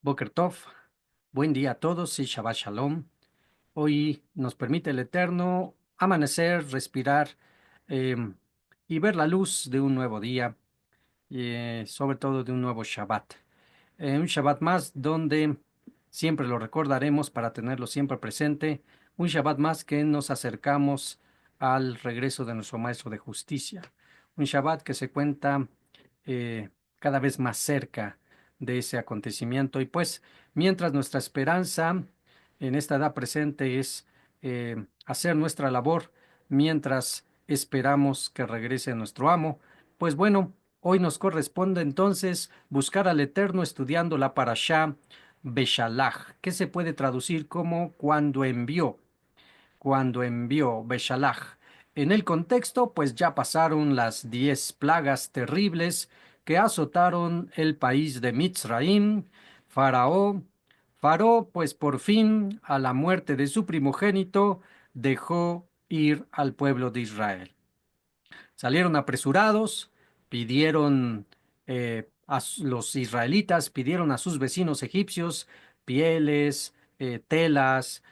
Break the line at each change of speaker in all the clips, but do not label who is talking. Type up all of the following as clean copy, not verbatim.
Boker Tov, buen día a todos y Shabbat Shalom. Hoy nos permite el Eterno amanecer, respirar em, y ver la luz de un nuevo día, sobre todo de un nuevo Shabbat. Un Shabbat más donde siempre lo recordaremos para tenerlo siempre presente. Un Shabbat más que nos acercamos al regreso de nuestro Maestro de Justicia. Un Shabbat que se cuenta cada vez más cerca de ese acontecimiento. Y pues, mientras nuestra esperanza en esta edad presente es hacer nuestra labor, mientras esperamos que regrese nuestro amo, pues bueno, hoy nos corresponde entonces buscar al Eterno estudiando la parashá Beshalach, que se puede traducir como cuando envió Beshalach. En el contexto, pues ya pasaron las 10 plagas terribles que azotaron el país de Mitzraim. Faraón, pues por fin, a la muerte de su primogénito, dejó ir al pueblo de Israel. Salieron apresurados, pidieron los israelitas, pidieron a sus vecinos egipcios pieles, telas,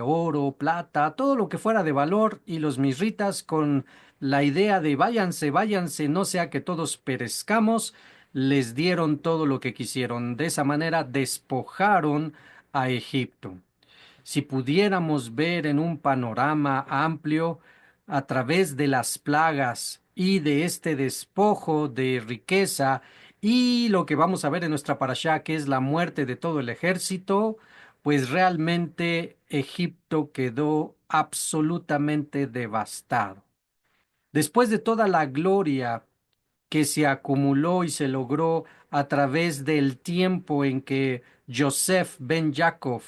oro, plata, todo lo que fuera de valor, y los misritas con la idea de váyanse, váyanse, no sea que todos perezcamos, les dieron todo lo que quisieron. De esa manera despojaron a Egipto. Si pudiéramos ver en un panorama amplio a través de las plagas y de este despojo de riqueza y lo que vamos a ver en nuestra parashá, que es la muerte de todo el ejército, pues realmente Egipto quedó absolutamente devastado. Después de toda la gloria que se acumuló y se logró a través del tiempo en que Joseph ben Jacob,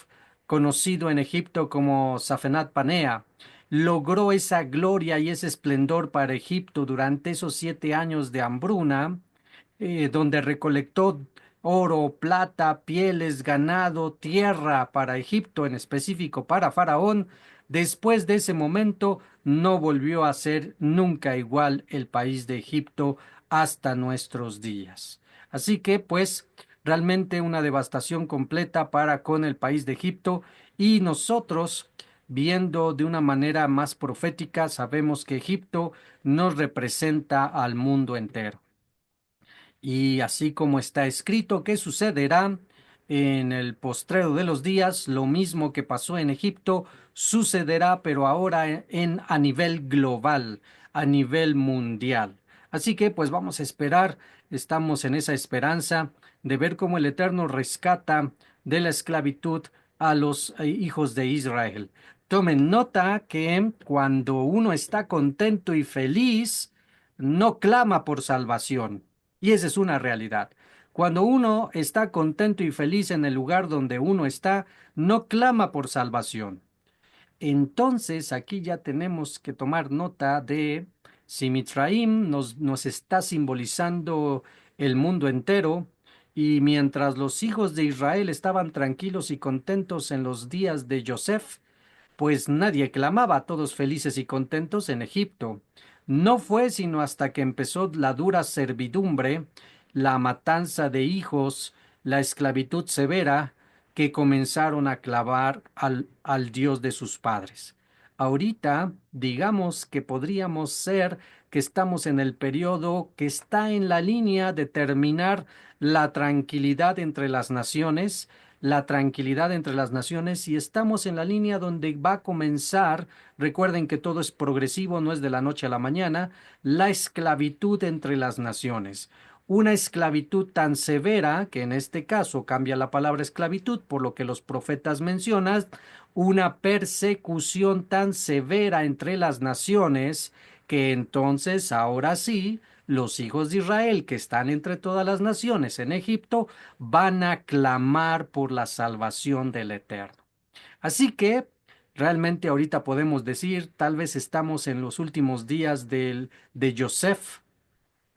conocido en Egipto como Safenat Panea, logró esa gloria y ese esplendor para Egipto durante esos 7 años de hambruna, donde recolectó oro, plata, pieles, ganado, tierra para Egipto, en específico para Faraón. Después de ese momento no volvió a ser nunca igual el país de Egipto hasta nuestros días. Así que, pues, realmente una devastación completa para con el país de Egipto, y nosotros, viendo de una manera más profética, sabemos que Egipto nos representa al mundo entero. Y así como está escrito que sucederá en el postrero de los días, lo mismo que pasó en Egipto sucederá, pero ahora a nivel global, a nivel mundial. Así que pues vamos a esperar, estamos en esa esperanza de ver cómo el Eterno rescata de la esclavitud a los hijos de Israel. Tomen nota que cuando uno está contento y feliz, no clama por salvación. Y esa es una realidad. Cuando uno está contento y feliz en el lugar donde uno está, no clama por salvación. Entonces, aquí ya tenemos que tomar nota de si Mitraim nos está simbolizando el mundo entero, y mientras los hijos de Israel estaban tranquilos y contentos en los días de Joseph, pues nadie clamaba, todos felices y contentos en Egipto. No fue sino hasta que empezó la dura servidumbre, la matanza de hijos, la esclavitud severa, que comenzaron a clavar al Dios de sus padres. Ahorita, digamos que podríamos ser que estamos en el periodo que está en la línea de terminar la tranquilidad entre las naciones, y estamos en la línea donde va a comenzar, recuerden que todo es progresivo, no es de la noche a la mañana, la esclavitud entre las naciones. Una esclavitud tan severa, que en este caso cambia la palabra esclavitud por lo que los profetas mencionan, una persecución tan severa entre las naciones, que entonces ahora sí, los hijos de Israel que están entre todas las naciones en Egipto van a clamar por la salvación del Eterno. Así que realmente ahorita podemos decir, tal vez estamos en los últimos días de Joseph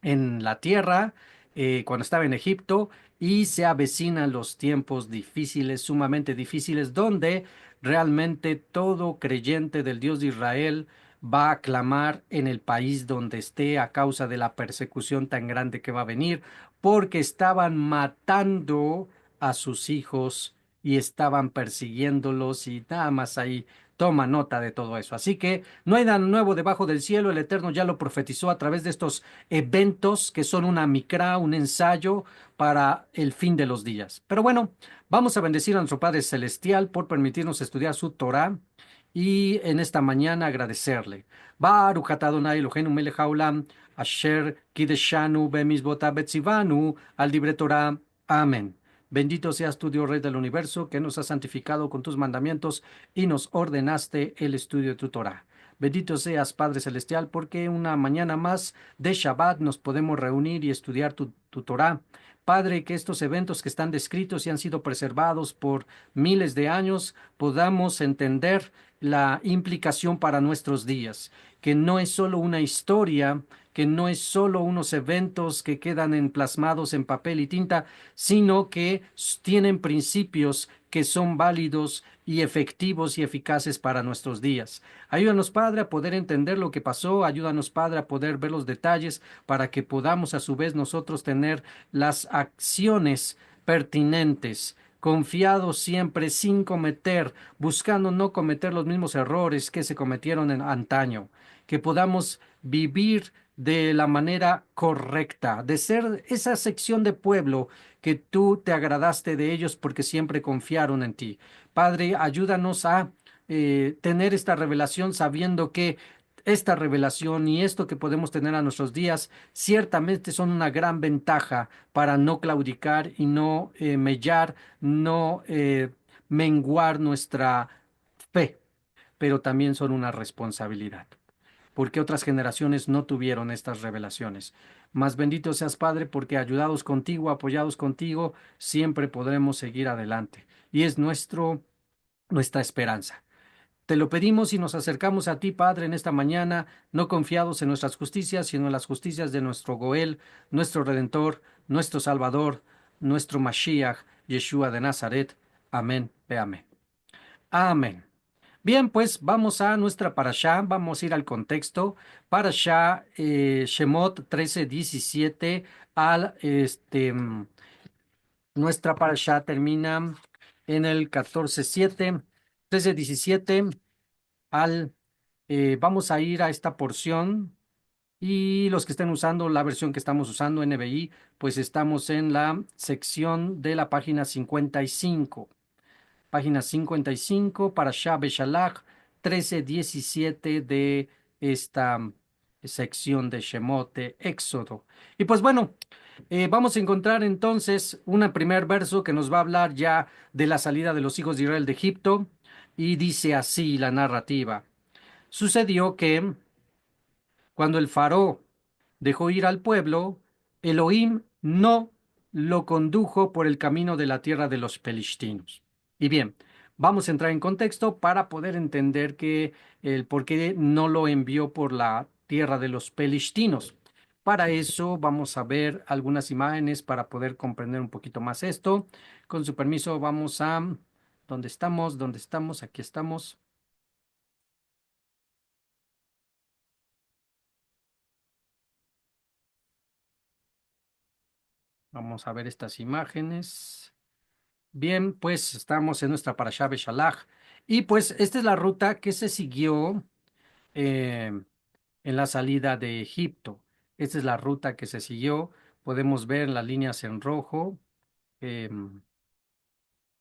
en la tierra, cuando estaba en Egipto, y se avecinan los tiempos difíciles, sumamente difíciles, donde realmente todo creyente del Dios de Israel va a clamar en el país donde esté a causa de la persecución tan grande que va a venir, porque estaban matando a sus hijos y estaban persiguiéndolos y nada más ahí toma nota de todo eso. Así que no hay nada nuevo debajo del cielo, el Eterno ya lo profetizó a través de estos eventos que son una micra, un ensayo para el fin de los días. Pero bueno, vamos a bendecir a nuestro Padre Celestial por permitirnos estudiar su Torah y en esta mañana agradecerle. Baruch atah Adonai Eloheinu melech haolam, asher kideshanu bemizvot betzivanu al dibre Torah. Amén. Bendito seas tú, Dios Rey del universo, que nos has santificado con tus mandamientos y nos ordenaste el estudio de tu Torah. Bendito seas, Padre Celestial, porque una mañana más de Shabbat nos podemos reunir y estudiar tu Torah. Padre, que estos eventos que están descritos y han sido preservados por miles de años, podamos entender la implicación para nuestros días, que no es solo una historia, que no es solo unos eventos que quedan plasmados en papel y tinta, sino que tienen principios que son válidos y efectivos y eficaces para nuestros días. Ayúdanos, Padre, a poder entender lo que pasó, ayúdanos, Padre, a poder ver los detalles para que podamos a su vez nosotros tener las acciones pertinentes, confiados siempre sin cometer, buscando no cometer los mismos errores que se cometieron en antaño, que podamos vivir de la manera correcta, de ser esa sección de pueblo que tú te agradaste de ellos porque siempre confiaron en ti. Padre, ayúdanos a tener esta revelación sabiendo que esta revelación y esto que podemos tener a nuestros días ciertamente son una gran ventaja para no claudicar y no mellar, no menguar nuestra fe, pero también son una responsabilidad porque otras generaciones no tuvieron estas revelaciones. Más bendito seas, Padre, porque ayudados contigo, apoyados contigo, siempre podremos seguir adelante. Y es nuestra esperanza. Te lo pedimos y nos acercamos a ti, Padre, en esta mañana, no confiados en nuestras justicias, sino en las justicias de nuestro Goel, nuestro Redentor, nuestro Salvador, nuestro Mashiach, Yeshua de Nazaret. Amén. Ve amén. Amén. Bien, pues vamos a nuestra parashá, vamos a ir al contexto. Parashá Shemot 13:17 al nuestra parashá termina en el 14:7, 13:17 al vamos a ir a esta porción y los que estén usando la versión que estamos usando NBI, pues estamos en la sección de la página 55. Página 55 para Shah Beshalach 13:17 de esta sección de Shemot de Éxodo. Y pues bueno, vamos a encontrar entonces un primer verso que nos va a hablar ya de la salida de los hijos de Israel de Egipto y dice así la narrativa. Sucedió que cuando el faraón dejó ir al pueblo, Elohim no lo condujo por el camino de la tierra de los pelishtinos. Y bien, vamos a entrar en contexto para poder entender que el por qué no lo envió por la tierra de los pelishtinos. Para eso vamos a ver algunas imágenes para poder comprender un poquito más esto. Con su permiso, vamos a... ¿Dónde estamos? ¿Dónde estamos? Aquí estamos. Vamos a ver estas imágenes. Bien, pues estamos en nuestra Parashá Beshalach. Y pues esta es la ruta que se siguió eh, en la salida de Egipto. Esta es la ruta que se siguió. Podemos ver las líneas en rojo.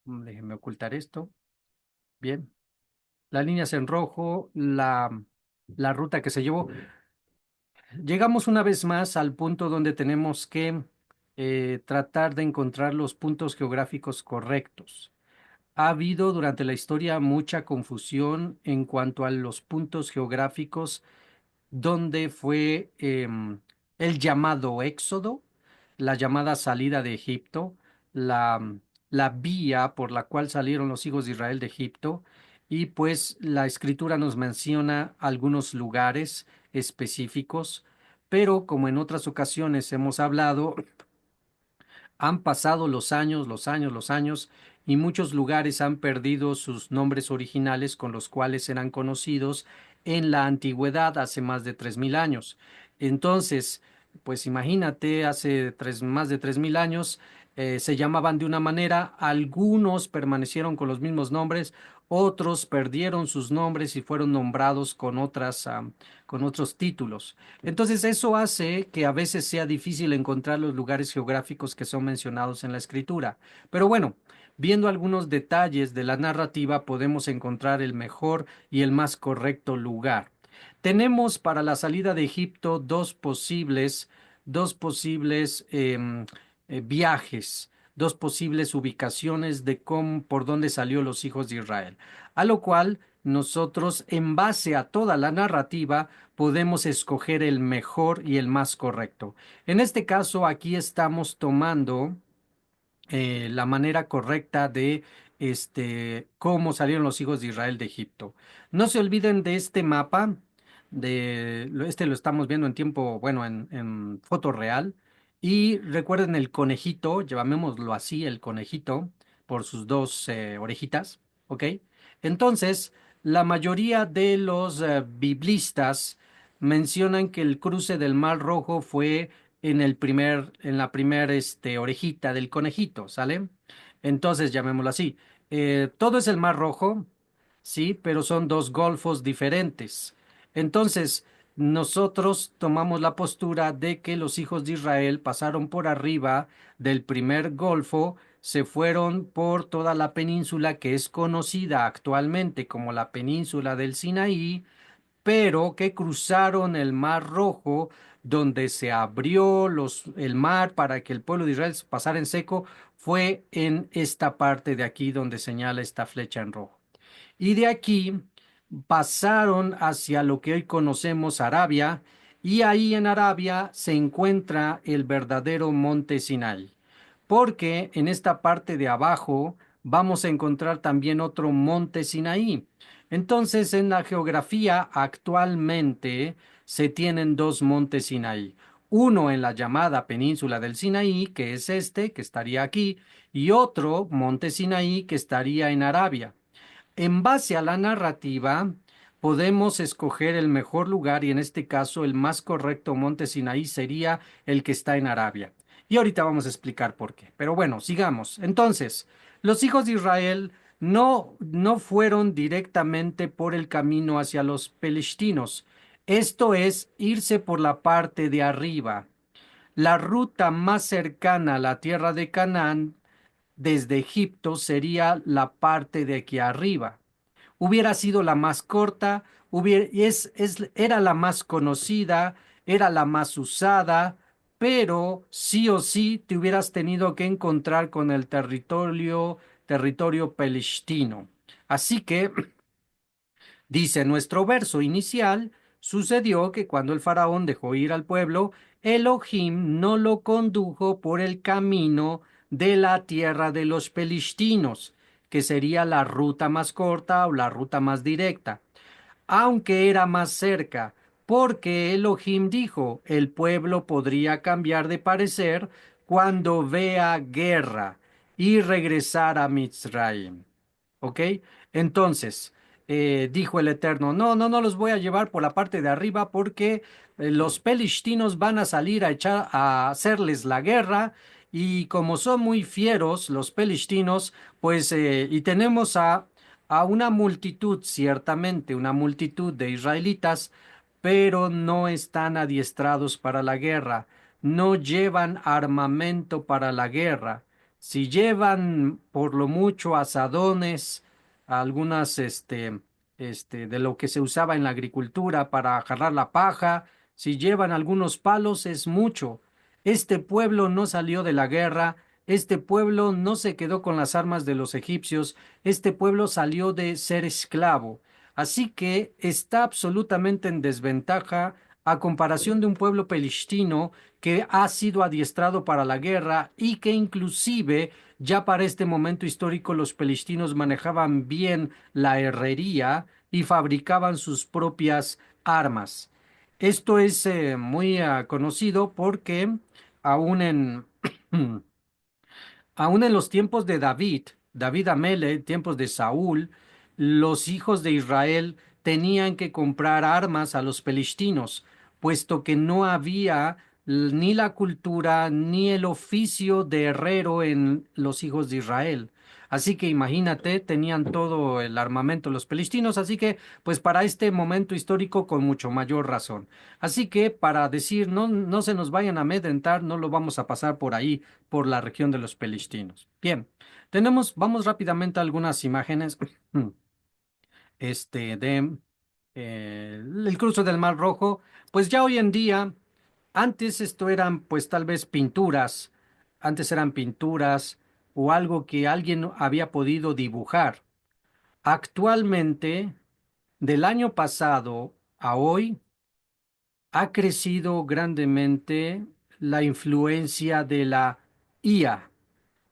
Déjenme ocultar esto. Bien. Las líneas en rojo, la ruta que se llevó. Llegamos una vez más al punto donde tenemos que tratar de encontrar los puntos geográficos correctos. Ha habido durante la historia mucha confusión en cuanto a los puntos geográficos donde fue el llamado éxodo, la llamada salida de Egipto, la, la vía por la cual salieron los hijos de Israel de Egipto, y pues la escritura nos menciona algunos lugares específicos, pero como en otras ocasiones hemos hablado, han pasado los años, los años, los años, y muchos lugares han perdido sus nombres originales con los cuales eran conocidos en la antigüedad hace más de 3000 años. Entonces, pues imagínate, hace más de 3000 años, se llamaban de una manera, algunos permanecieron con los mismos nombres, otros perdieron sus nombres y fueron nombrados con con otros títulos. Entonces eso hace que a veces sea difícil encontrar los lugares geográficos que son mencionados en la escritura. Pero bueno, viendo algunos detalles de la narrativa, podemos encontrar el mejor y el más correcto lugar. Tenemos para la salida de Egipto dos posibles viajes, dos posibles ubicaciones de por dónde salió los hijos de Israel. A lo cual nosotros, en base a toda la narrativa, podemos escoger el mejor y el más correcto. En este caso, aquí estamos tomando la manera correcta de cómo salieron los hijos de Israel de Egipto. No se olviden de este mapa, este lo estamos viendo en tiempo, bueno, en foto real. Y recuerden el conejito, llamémoslo así, el conejito, por sus dos orejitas, ¿ok? Entonces, la mayoría de los biblistas mencionan que el cruce del Mar Rojo fue en la primera orejita del conejito, ¿sale? Entonces, llamémoslo así. Todo es el Mar Rojo, sí, pero son dos golfos diferentes. Entonces, nosotros tomamos la postura de que los hijos de Israel pasaron por arriba del primer golfo, se fueron por toda la península que es conocida actualmente como la península del Sinaí, pero que cruzaron el Mar Rojo, donde se abrió el mar para que el pueblo de Israel pasara en seco, fue en esta parte de aquí donde señala esta flecha en rojo. Y de aquí pasaron hacia lo que hoy conocemos Arabia, y ahí en Arabia se encuentra el verdadero monte Sinai, porque en esta parte de abajo vamos a encontrar también otro monte Sinaí. Entonces, en la geografía actualmente se tienen dos montes Sinaí. Uno en la llamada península del Sinaí, que es este, que estaría aquí, y otro monte Sinaí, que estaría en Arabia. En base a la narrativa, podemos escoger el mejor lugar y en este caso el más correcto monte Sinaí sería el que está en Arabia. Y ahorita vamos a explicar por qué. Pero bueno, sigamos. Entonces, los hijos de Israel no fueron directamente por el camino hacia los pelestinos. Esto es irse por la parte de arriba. La ruta más cercana a la tierra de Canaán desde Egipto sería la parte de aquí arriba. Hubiera sido la más corta, era la más conocida, era la más usada, pero sí o sí te hubieras tenido que encontrar con el territorio palestino. Así que dice nuestro verso inicial, sucedió que cuando el faraón dejó ir al pueblo, Elohim no lo condujo por el camino de la tierra de los filistinos, que sería la ruta más corta o la ruta más directa, aunque era más cerca, porque Elohim dijo, el pueblo podría cambiar de parecer cuando vea guerra y regresar a Mitzrayim. ¿Ok? Entonces, dijo el Eterno, no los voy a llevar por la parte de arriba porque los pelishtinos van a salir a hacerles la guerra y como son muy fieros los pelishtinos, pues, y tenemos a una multitud, ciertamente, una multitud de israelitas, pero no están adiestrados para la guerra, no llevan armamento para la guerra. Si llevan por lo mucho azadones, algunas de lo que se usaba en la agricultura para jalar la paja, si llevan algunos palos es mucho. Este pueblo no salió de la guerra, este pueblo no se quedó con las armas de los egipcios, este pueblo salió de ser esclavo. Así que está absolutamente en desventaja a comparación de un pueblo pelistino que ha sido adiestrado para la guerra y que inclusive ya para este momento histórico los palestinos manejaban bien la herrería y fabricaban sus propias armas. Esto es muy conocido porque aún en, aún en los tiempos de David Amele, tiempos de Saúl, los hijos de Israel tenían que comprar armas a los palestinos, puesto que no había ni la cultura, ni el oficio de herrero en los hijos de Israel. Así que imagínate, tenían todo el armamento los filistinos, así que pues para este momento histórico con mucho mayor razón. Así que para decir no, no se nos vayan a amedrentar, no lo vamos a pasar por ahí, por la región de los filistinos. Bien, vamos rápidamente a algunas imágenes de el cruce del Mar Rojo. Pues ya hoy en día, antes esto eran pues tal vez pinturas, antes eran pinturas o algo que alguien había podido dibujar. Actualmente, del año pasado a hoy, ha crecido grandemente la influencia de la IA,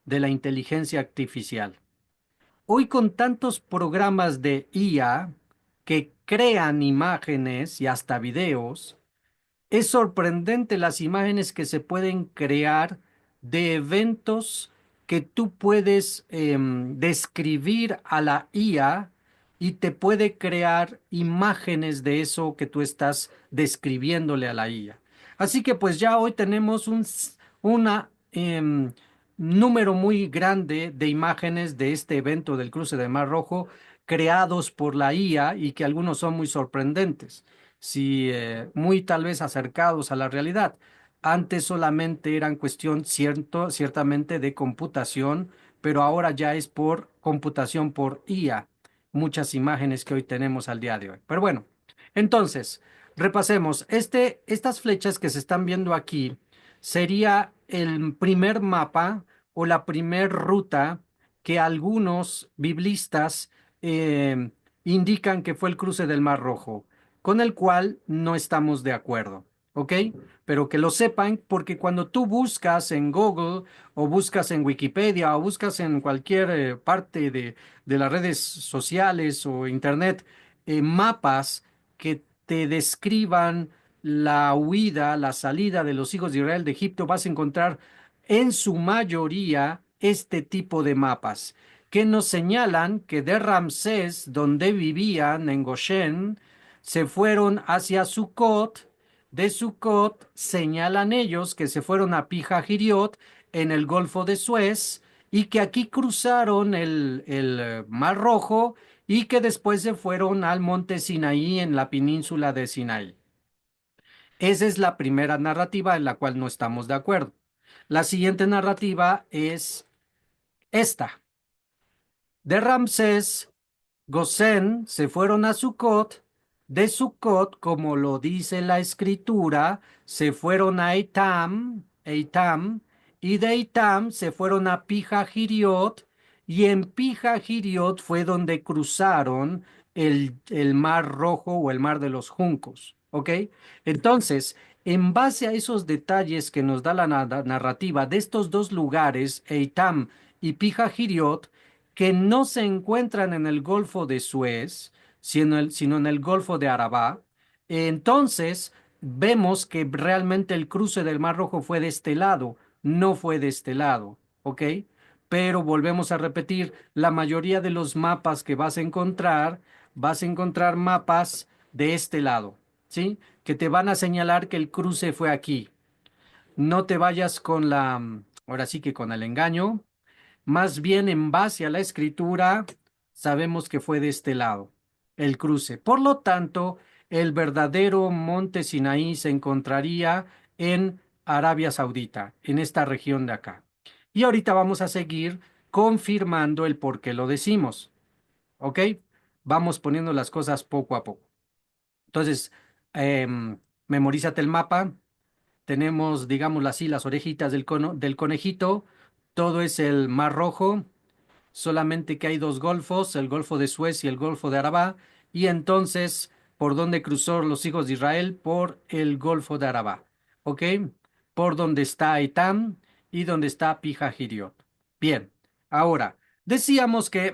de la inteligencia artificial. Hoy con tantos programas de IA que crean imágenes y hasta videos, es sorprendente las imágenes que se pueden crear de eventos que tú puedes describir a la IA y te puede crear imágenes de eso que tú estás describiéndole a la IA. Así que pues ya hoy tenemos una número muy grande de imágenes de este evento del cruce del Mar Rojo creados por la IA y que algunos son muy sorprendentes, sí, muy tal vez acercados a la realidad. Antes solamente eran cuestión ciertamente de computación, pero ahora ya es por computación por IA, muchas imágenes que hoy tenemos al día de hoy. Pero bueno, entonces, repasemos. Estas flechas que se están viendo aquí sería el primer mapa o la primer ruta que algunos biblistas eh, indican que fue el cruce del Mar Rojo, con el cual no estamos de acuerdo, ¿ok? Pero que lo sepan porque cuando tú buscas en Google o buscas en Wikipedia o buscas en cualquier parte de las redes sociales o internet, mapas que te describan la huida, la salida de los hijos de Israel de Egipto, vas a encontrar en su mayoría este tipo de mapas que nos señalan que de Ramsés, donde vivían en Goshen, se fueron hacia Sucot. De Sucot señalan ellos que se fueron a Pijajiriot en el Golfo de Suez y que aquí cruzaron el Mar Rojo y que después se fueron al monte Sinaí en la península de Sinaí. Esa es la primera narrativa en la cual no estamos de acuerdo. La siguiente narrativa es esta. De Ramsés, Gosén se fueron a Sucot, de Sucot, como lo dice la escritura, se fueron a Eitam, y de Eitam se fueron a Pijajiriot, y en Pijajiriot fue donde cruzaron el Mar Rojo o el Mar de los Juncos, ¿ok? Entonces, en base a esos detalles que nos da la narrativa de estos dos lugares, Eitam y Pijajiriot, que no se encuentran en el Golfo de Suez, sino en el Golfo de Arabá, entonces vemos que realmente el cruce del Mar Rojo fue de este lado, no fue de este lado, ¿ok? Pero volvemos a repetir, la mayoría de los mapas que vas a encontrar mapas de este lado, ¿sí? Que te van a señalar que el cruce fue aquí. No te vayas con ahora sí que con el engaño. Más bien en base a la escritura, sabemos que fue de este lado, el cruce. Por lo tanto, el verdadero monte Sinaí se encontraría en Arabia Saudita, en esta región de acá. Y ahorita vamos a seguir confirmando el por qué lo decimos, ¿ok? Vamos poniendo las cosas poco a poco. Entonces, memorízate el mapa. Tenemos, digámoslo así, las orejitas del conejito. Todo es el Mar Rojo, solamente que hay dos golfos, el Golfo de Suez y el Golfo de Arabá, y entonces, ¿por dónde cruzó los hijos de Israel? Por el Golfo de Arabá, ¿ok? Por donde está Etam y donde está Pijajiriot. Bien, ahora, decíamos que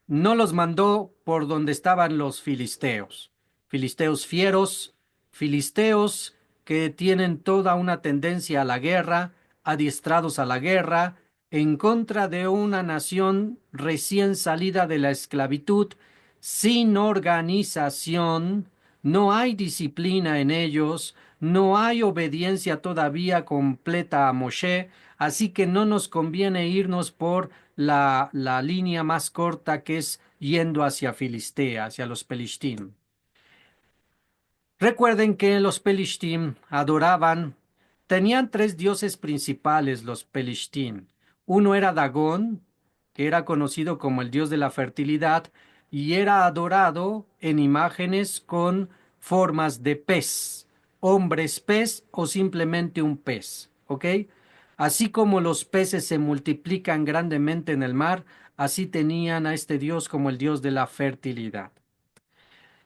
no los mandó por donde estaban los filisteos. Filisteos fieros, filisteos que tienen toda una tendencia a la guerra, adiestrados a la guerra, en contra de una nación recién salida de la esclavitud, sin organización, no hay disciplina en ellos, no hay obediencia todavía completa a Moshe, así que no nos conviene irnos por la línea más corta que es yendo hacia Filistea, hacia los Pelishtim. Recuerden que los Pelishtim adoraban, tenían tres dioses principales los Pelishtim. Uno era Dagón, que era conocido como el dios de la fertilidad, y era adorado en imágenes con formas de pez, hombres pez o simplemente un pez, ¿ok? Así como los peces se multiplican grandemente en el mar, así tenían a este dios como el dios de la fertilidad.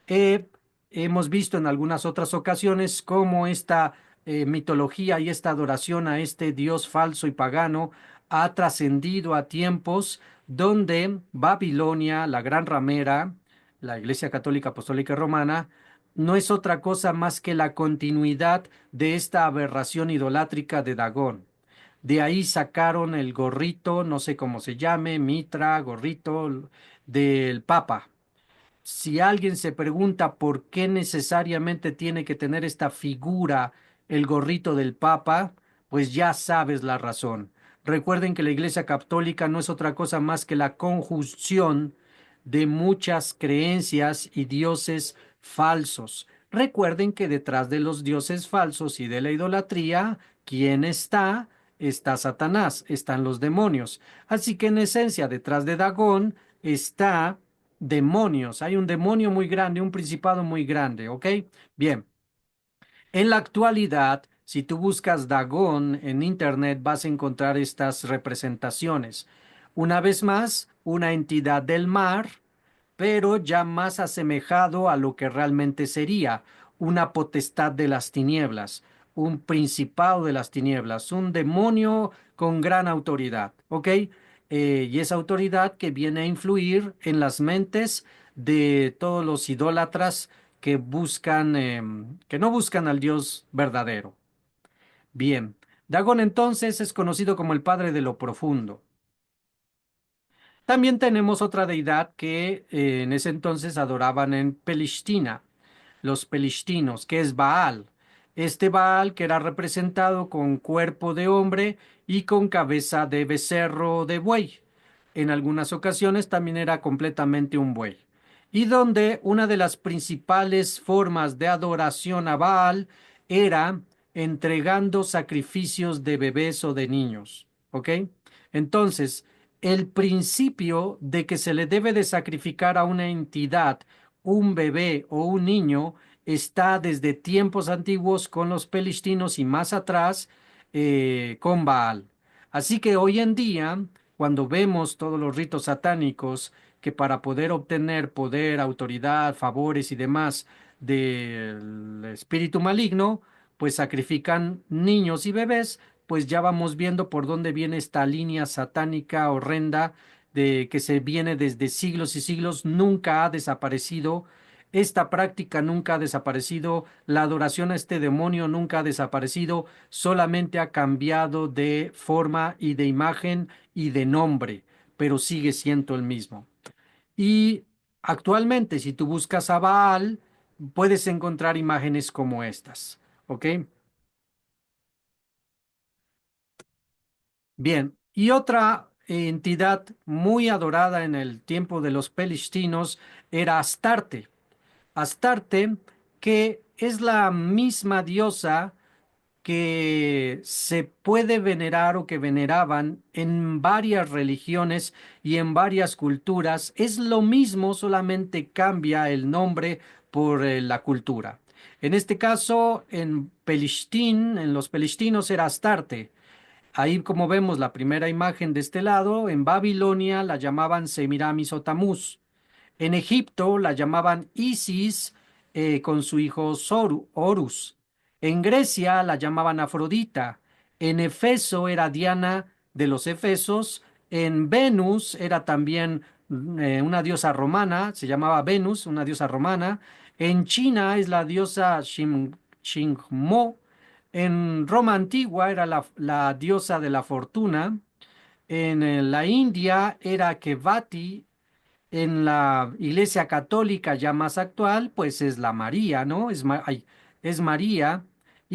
Eh, Hemos visto en algunas otras ocasiones cómo esta mitología y esta adoración a este dios falso y pagano ha trascendido a tiempos donde Babilonia, la gran ramera, la Iglesia Católica Apostólica Romana, no es otra cosa más que la continuidad de esta aberración idolátrica de Dagón. De ahí sacaron el gorrito, no sé cómo se llame, mitra, gorrito del Papa. Si alguien se pregunta por qué necesariamente tiene que tener esta figura, el gorrito del Papa, pues ya sabes la razón. Recuerden que la Iglesia Católica no es otra cosa más que la conjunción de muchas creencias y dioses falsos. Recuerden que detrás de los dioses falsos y de la idolatría, ¿quién está? Está Satanás, están los demonios. Así que en esencia, detrás de Dagón está demonios. Hay un demonio muy grande, un principado muy grande, ¿ok? Bien, en la actualidad, si tú buscas Dagón en internet, vas a encontrar estas representaciones. Una vez más, una entidad del mar, pero ya más asemejado a lo que realmente sería una potestad de las tinieblas, un principado de las tinieblas, un demonio con gran autoridad, ¿ok? Y esa autoridad que viene a influir en las mentes de todos los idólatras que buscan, que no buscan al Dios verdadero. Bien, Dagón entonces es conocido como el padre de lo profundo. También tenemos otra deidad que en ese entonces adoraban en Pelishtina, los pelishtinos, que es Baal. Este Baal que era representado con cuerpo de hombre y con cabeza de becerro o de buey. En algunas ocasiones también era completamente un buey. Y donde una de las principales formas de adoración a Baal era entregando sacrificios de bebés o de niños. ¿Ok? Entonces, el principio de que se le debe de sacrificar a una entidad, un bebé o un niño, está desde tiempos antiguos con los pelishtinos y más atrás con Baal. Así que hoy en día, cuando vemos todos los ritos satánicos, que para poder obtener poder, autoridad, favores y demás del espíritu maligno, pues sacrifican niños y bebés, pues ya vamos viendo por dónde viene esta línea satánica horrenda de que se viene desde siglos y siglos, nunca ha desaparecido. Esta práctica nunca ha desaparecido, la adoración a este demonio nunca ha desaparecido, solamente ha cambiado de forma y de imagen y de nombre, pero sigue siendo el mismo. Y actualmente, si tú buscas a Baal, puedes encontrar imágenes como estas, ¿ok? Bien, y otra entidad muy adorada en el tiempo de los pelishtinos era Astarte. Astarte, que es la misma diosa que se puede venerar o que veneraban en varias religiones y en varias culturas. Es lo mismo, solamente cambia el nombre por la cultura. En este caso, en Pelishtín, en los pelishtinos era Astarte. Ahí como vemos la primera imagen de este lado, en Babilonia la llamaban Semiramis o Tamuz. En Egipto la llamaban Isis con su hijo Horus. En Grecia la llamaban Afrodita. En Efeso era Diana de los Efesos. En Venus era también una diosa romana, se llamaba Venus, una diosa romana. En China es la diosa Xingmo. En Roma antigua era la diosa de la fortuna. En la India era Kevati. En la Iglesia Católica ya más actual, pues es la María, ¿no? Es María.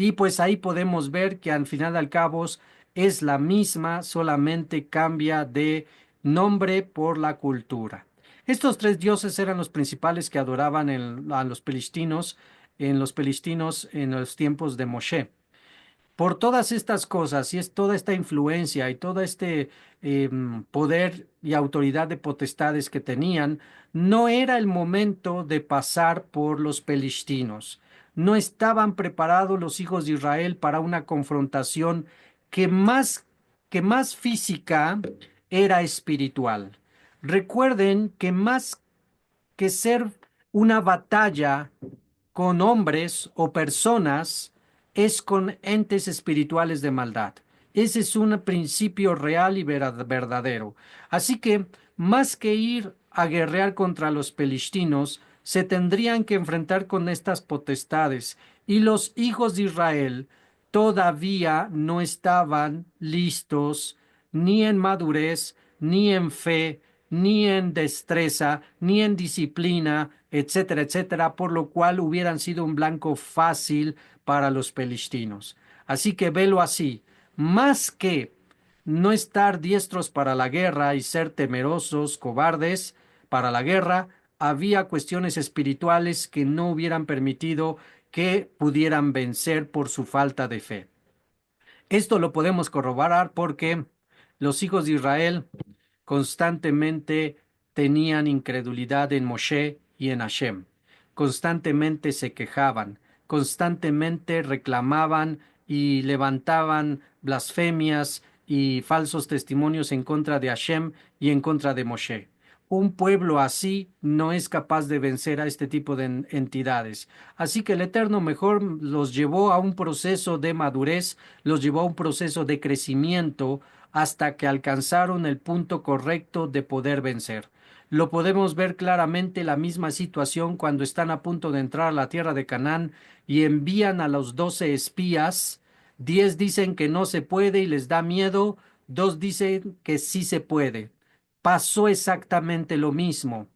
Y pues ahí podemos ver que al final al cabo es la misma, solamente cambia de nombre por la cultura. Estos tres dioses eran los principales que adoraban a los filistinos en los tiempos de Moshe. Por todas estas cosas y es toda esta influencia y todo este poder y autoridad de potestades que tenían, no era el momento de pasar por los filistinos. No estaban preparados los hijos de Israel para una confrontación que más, que más física era espiritual. Recuerden que más que ser una batalla con hombres o personas, es con entes espirituales de maldad. Ese es un principio real y verdadero. Así que, más que ir a guerrear contra los filistinos, se tendrían que enfrentar con estas potestades. Y los hijos de Israel todavía no estaban listos ni en madurez, ni en fe, ni en destreza, ni en disciplina, etcétera, etcétera, por lo cual hubieran sido un blanco fácil para los filistinos. Así que velo así, más que no estar diestros para la guerra y ser temerosos, cobardes para la guerra, había cuestiones espirituales que no hubieran permitido que pudieran vencer por su falta de fe. Esto lo podemos corroborar porque los hijos de Israel constantemente tenían incredulidad en Moshe y en Hashem. Constantemente se quejaban, constantemente reclamaban y levantaban blasfemias y falsos testimonios en contra de Hashem y en contra de Moshe. Un pueblo así no es capaz de vencer a este tipo de entidades. Así que el Eterno mejor los llevó a un proceso de madurez, los llevó a un proceso de crecimiento hasta que alcanzaron el punto correcto de poder vencer. Lo podemos ver claramente la misma situación cuando están a punto de entrar a la tierra de Canaán y envían a los 12 espías. 10 dicen que no se puede y les da miedo, 2 dicen que sí se puede. Pasó exactamente lo mismo.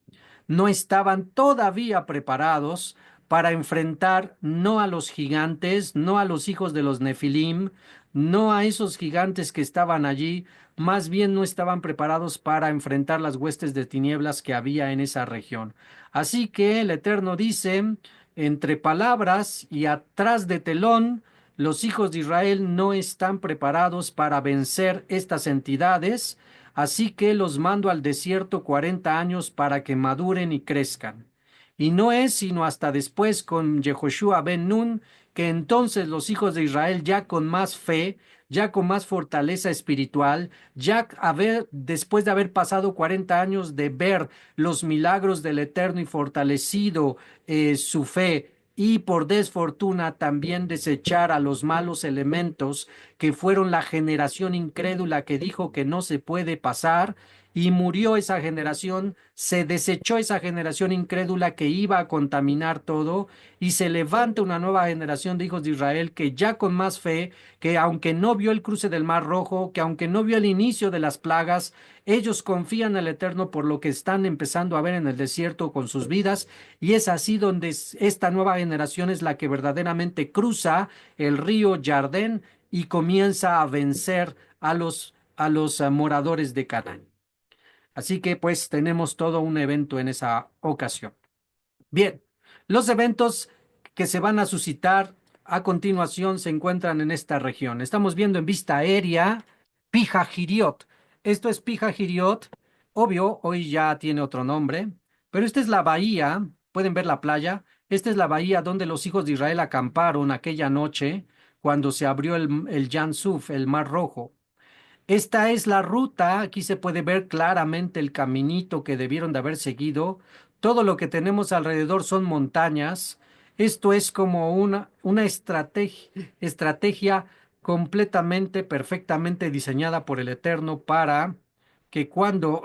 No estaban todavía preparados para enfrentar no a los gigantes, no a los hijos de los Nefilim, no a esos gigantes que estaban allí, más bien no estaban preparados para enfrentar las huestes de tinieblas que había en esa región. Así que el Eterno dice, entre palabras y atrás de telón, los hijos de Israel no están preparados para vencer estas entidades, así que los mando al desierto 40 años para que maduren y crezcan. Y no es sino hasta después con Yehoshua ben Nun que entonces los hijos de Israel ya con más fe, ya con más fortaleza espiritual, después de haber pasado 40 años de ver los milagros del Eterno y fortalecido su fe, y por desfortuna también desechar a los malos elementos que fueron la generación incrédula que dijo que no se puede pasar, y murió esa generación, se desechó esa generación incrédula que iba a contaminar todo, y se levanta una nueva generación de hijos de Israel que ya con más fe, que aunque no vio el cruce del Mar Rojo, que aunque no vio el inicio de las plagas, ellos confían en el Eterno por lo que están empezando a ver en el desierto con sus vidas, y es así donde esta nueva generación es la que verdaderamente cruza el río Jardén y comienza a vencer a los moradores de Canaán. Así que pues tenemos todo un evento en esa ocasión. Bien, los eventos que se van a suscitar a continuación se encuentran en esta región. Estamos viendo en vista aérea Pijajiriot. Esto es Pijajiriot. Obvio, hoy ya tiene otro nombre, pero esta es la bahía. Pueden ver la playa. Esta es la bahía donde los hijos de Israel acamparon aquella noche cuando se abrió el Yan Suf, el Mar Rojo. Esta es la ruta, aquí se puede ver claramente el caminito que debieron de haber seguido. Todo lo que tenemos alrededor son montañas. Esto es como una estrategia completamente, perfectamente diseñada por el Eterno para que cuando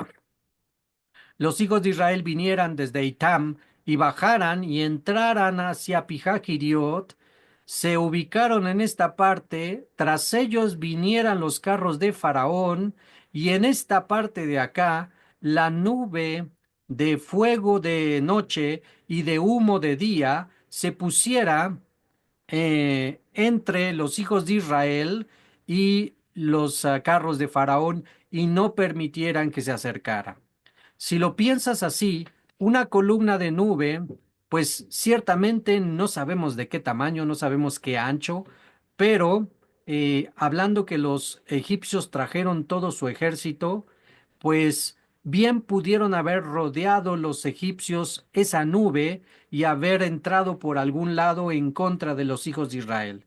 los hijos de Israel vinieran desde Itam y bajaran y entraran hacia Pijajiriot, se ubicaron en esta parte, tras ellos vinieran los carros de Faraón, y en esta parte de acá la nube de fuego de noche y de humo de día se pusiera entre los hijos de Israel y los carros de Faraón y no permitieran que se acercara. Si lo piensas así, una columna de nube, pues ciertamente no sabemos de qué tamaño, no sabemos qué ancho, pero hablando que los egipcios trajeron todo su ejército, pues bien pudieron haber rodeado los egipcios esa nube y haber entrado por algún lado en contra de los hijos de Israel.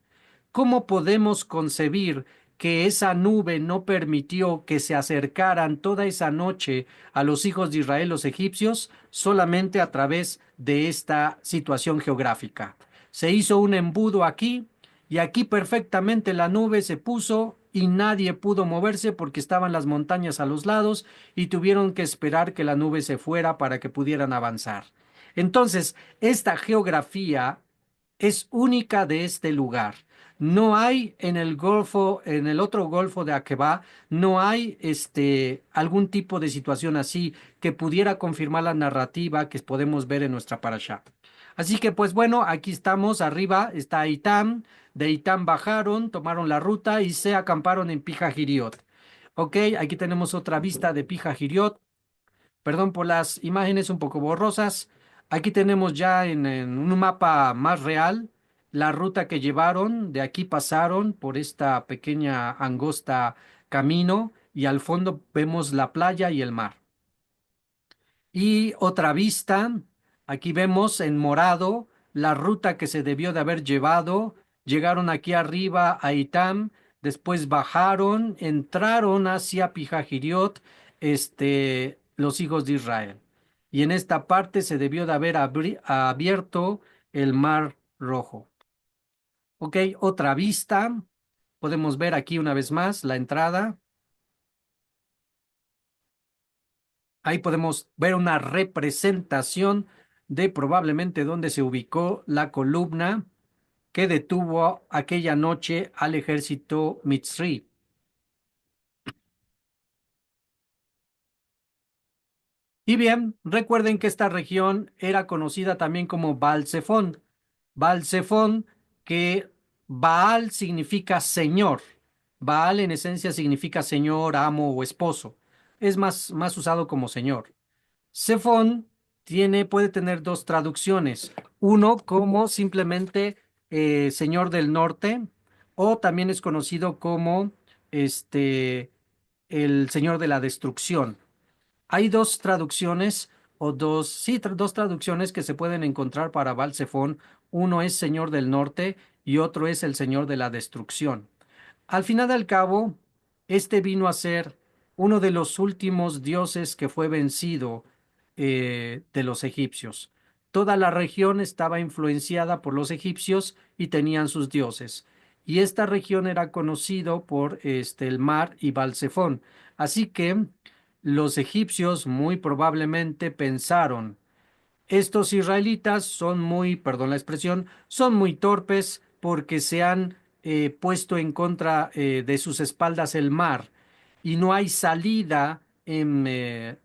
¿Cómo podemos concebir que esa nube no permitió que se acercaran toda esa noche a los hijos de Israel, los egipcios, solamente a través de esta situación geográfica? Se hizo un embudo aquí y aquí perfectamente la nube se puso y nadie pudo moverse porque estaban las montañas a los lados y tuvieron que esperar que la nube se fuera para que pudieran avanzar. Entonces, esta geografía es única de este lugar. No hay en el Golfo, en el otro Golfo de Aqaba, no hay algún tipo de situación así que pudiera confirmar la narrativa que podemos ver en nuestra parasha. Así que, pues bueno, aquí estamos, arriba está Itam, de Itam bajaron, tomaron la ruta y se acamparon en Pijahiriot. Ok, aquí tenemos otra vista de Pijahiriot. Perdón por las imágenes un poco borrosas. Aquí tenemos ya en un mapa más real la ruta que llevaron. De aquí pasaron por esta pequeña angosta camino y al fondo vemos la playa y el mar. Y otra vista, aquí vemos en morado la ruta que se debió de haber llevado. Llegaron aquí arriba a Itam, después bajaron, entraron hacia Pijahiriot, los hijos de Israel. Y en esta parte se debió de haber abierto el mar Rojo. Ok, otra vista. Podemos ver aquí una vez más la entrada. Ahí podemos ver una representación de probablemente dónde se ubicó la columna que detuvo aquella noche al ejército mitzri. Y bien, recuerden que esta región era conocida también como Baal-Zephón. Baal-Zephón, que Baal significa señor. Baal en esencia significa señor, amo o esposo. Es más usado como señor. Zephón puede tener dos traducciones. Uno como simplemente Señor del Norte, o también es conocido como el Señor de la Destrucción. Hay dos traducciones o dos, sí, dos traducciones que se pueden encontrar para Baal Zephón. Uno es Señor del Norte y otro es el Señor de la Destrucción. Al final del cabo, este vino a ser uno de los últimos dioses que fue vencido de los egipcios. Toda la región estaba influenciada por los egipcios y tenían sus dioses. Y esta región era conocido por el mar y Balsefón. Así que los egipcios muy probablemente pensaron, estos israelitas son muy, perdón la expresión, son muy torpes porque se han puesto en contra de sus espaldas el mar y no hay salida en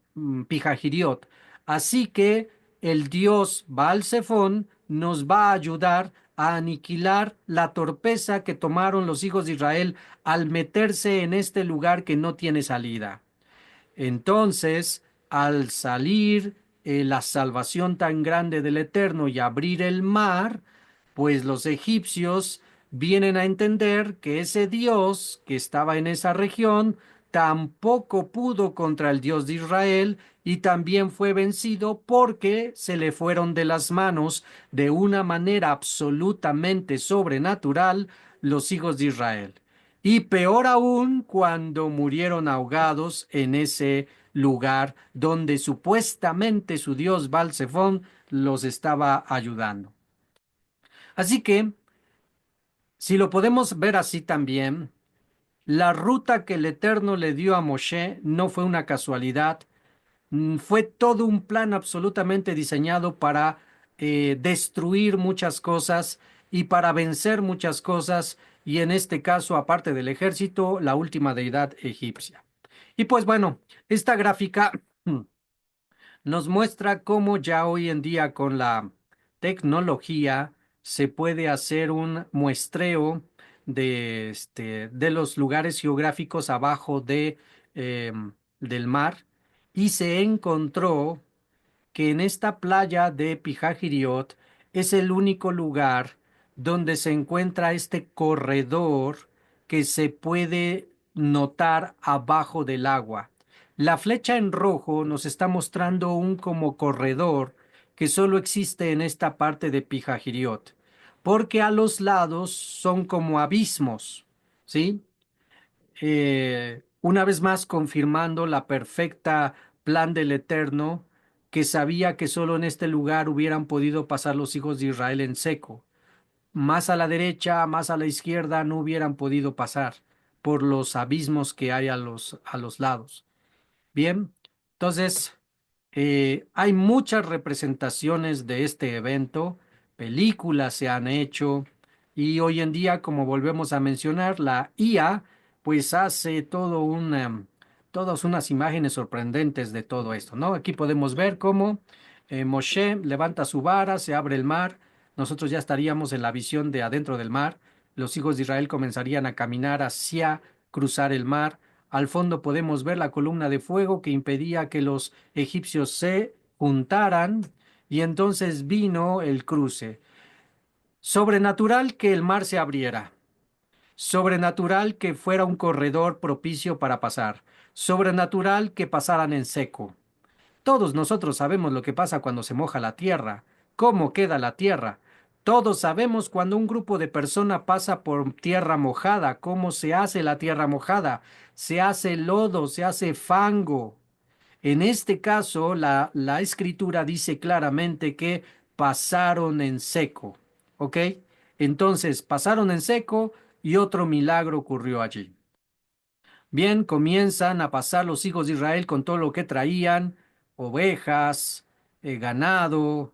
Pijahiriot. Así que el dios Baal Zephón nos va a ayudar a aniquilar la torpeza que tomaron los hijos de Israel al meterse en este lugar que no tiene salida. Entonces, al salir la salvación tan grande del Eterno y abrir el mar, pues los egipcios vienen a entender que ese Dios que estaba en esa región tampoco pudo contra el Dios de Israel y también fue vencido porque se le fueron de las manos de una manera absolutamente sobrenatural los hijos de Israel. Y peor aún cuando murieron ahogados en ese lugar donde supuestamente su dios Balsefón los estaba ayudando. Así que, si lo podemos ver así también, la ruta que el Eterno le dio a Moshe no fue una casualidad, fue todo un plan absolutamente diseñado para destruir muchas cosas y para vencer muchas cosas, y en este caso, aparte del ejército, la última deidad egipcia. Y pues bueno, esta gráfica nos muestra cómo ya hoy en día con la tecnología se puede hacer un muestreo de los lugares geográficos abajo del mar y se encontró que en esta playa de Pijajiriot es el único lugar donde se encuentra este corredor que se puede notar abajo del agua. La flecha en rojo nos está mostrando un como corredor que solo existe en esta parte de Pijajiriot, porque a los lados son como abismos, ¿sí? Una vez más confirmando la perfecta plan del Eterno, que sabía que solo en este lugar hubieran podido pasar los hijos de Israel en seco. Más a la derecha, más a la izquierda no hubieran podido pasar por los abismos que hay a los lados. Bien, entonces hay muchas representaciones de este evento, películas se han hecho y hoy en día, como volvemos a mencionar, la IA pues hace todas unas imágenes sorprendentes de todo esto, ¿no? Aquí podemos ver cómo Moshe levanta su vara, se abre el mar, nosotros ya estaríamos en la visión de adentro del mar, los hijos de Israel comenzarían a caminar hacia cruzar el mar. Al fondo podemos ver la columna de fuego que impedía que los egipcios se juntaran y entonces vino el cruce. Sobrenatural que el mar se abriera. Sobrenatural que fuera un corredor propicio para pasar. Sobrenatural que pasaran en seco. Todos nosotros sabemos lo que pasa cuando se moja la tierra, cómo queda la tierra. Todos sabemos cuando un grupo de personas pasa por tierra mojada, cómo se hace la tierra mojada. Se hace lodo, se hace fango. En este caso, la escritura dice claramente que pasaron en seco. ¿Ok? Entonces, pasaron en seco y otro milagro ocurrió allí. Bien, comienzan a pasar los hijos de Israel con todo lo que traían, ovejas, ganado,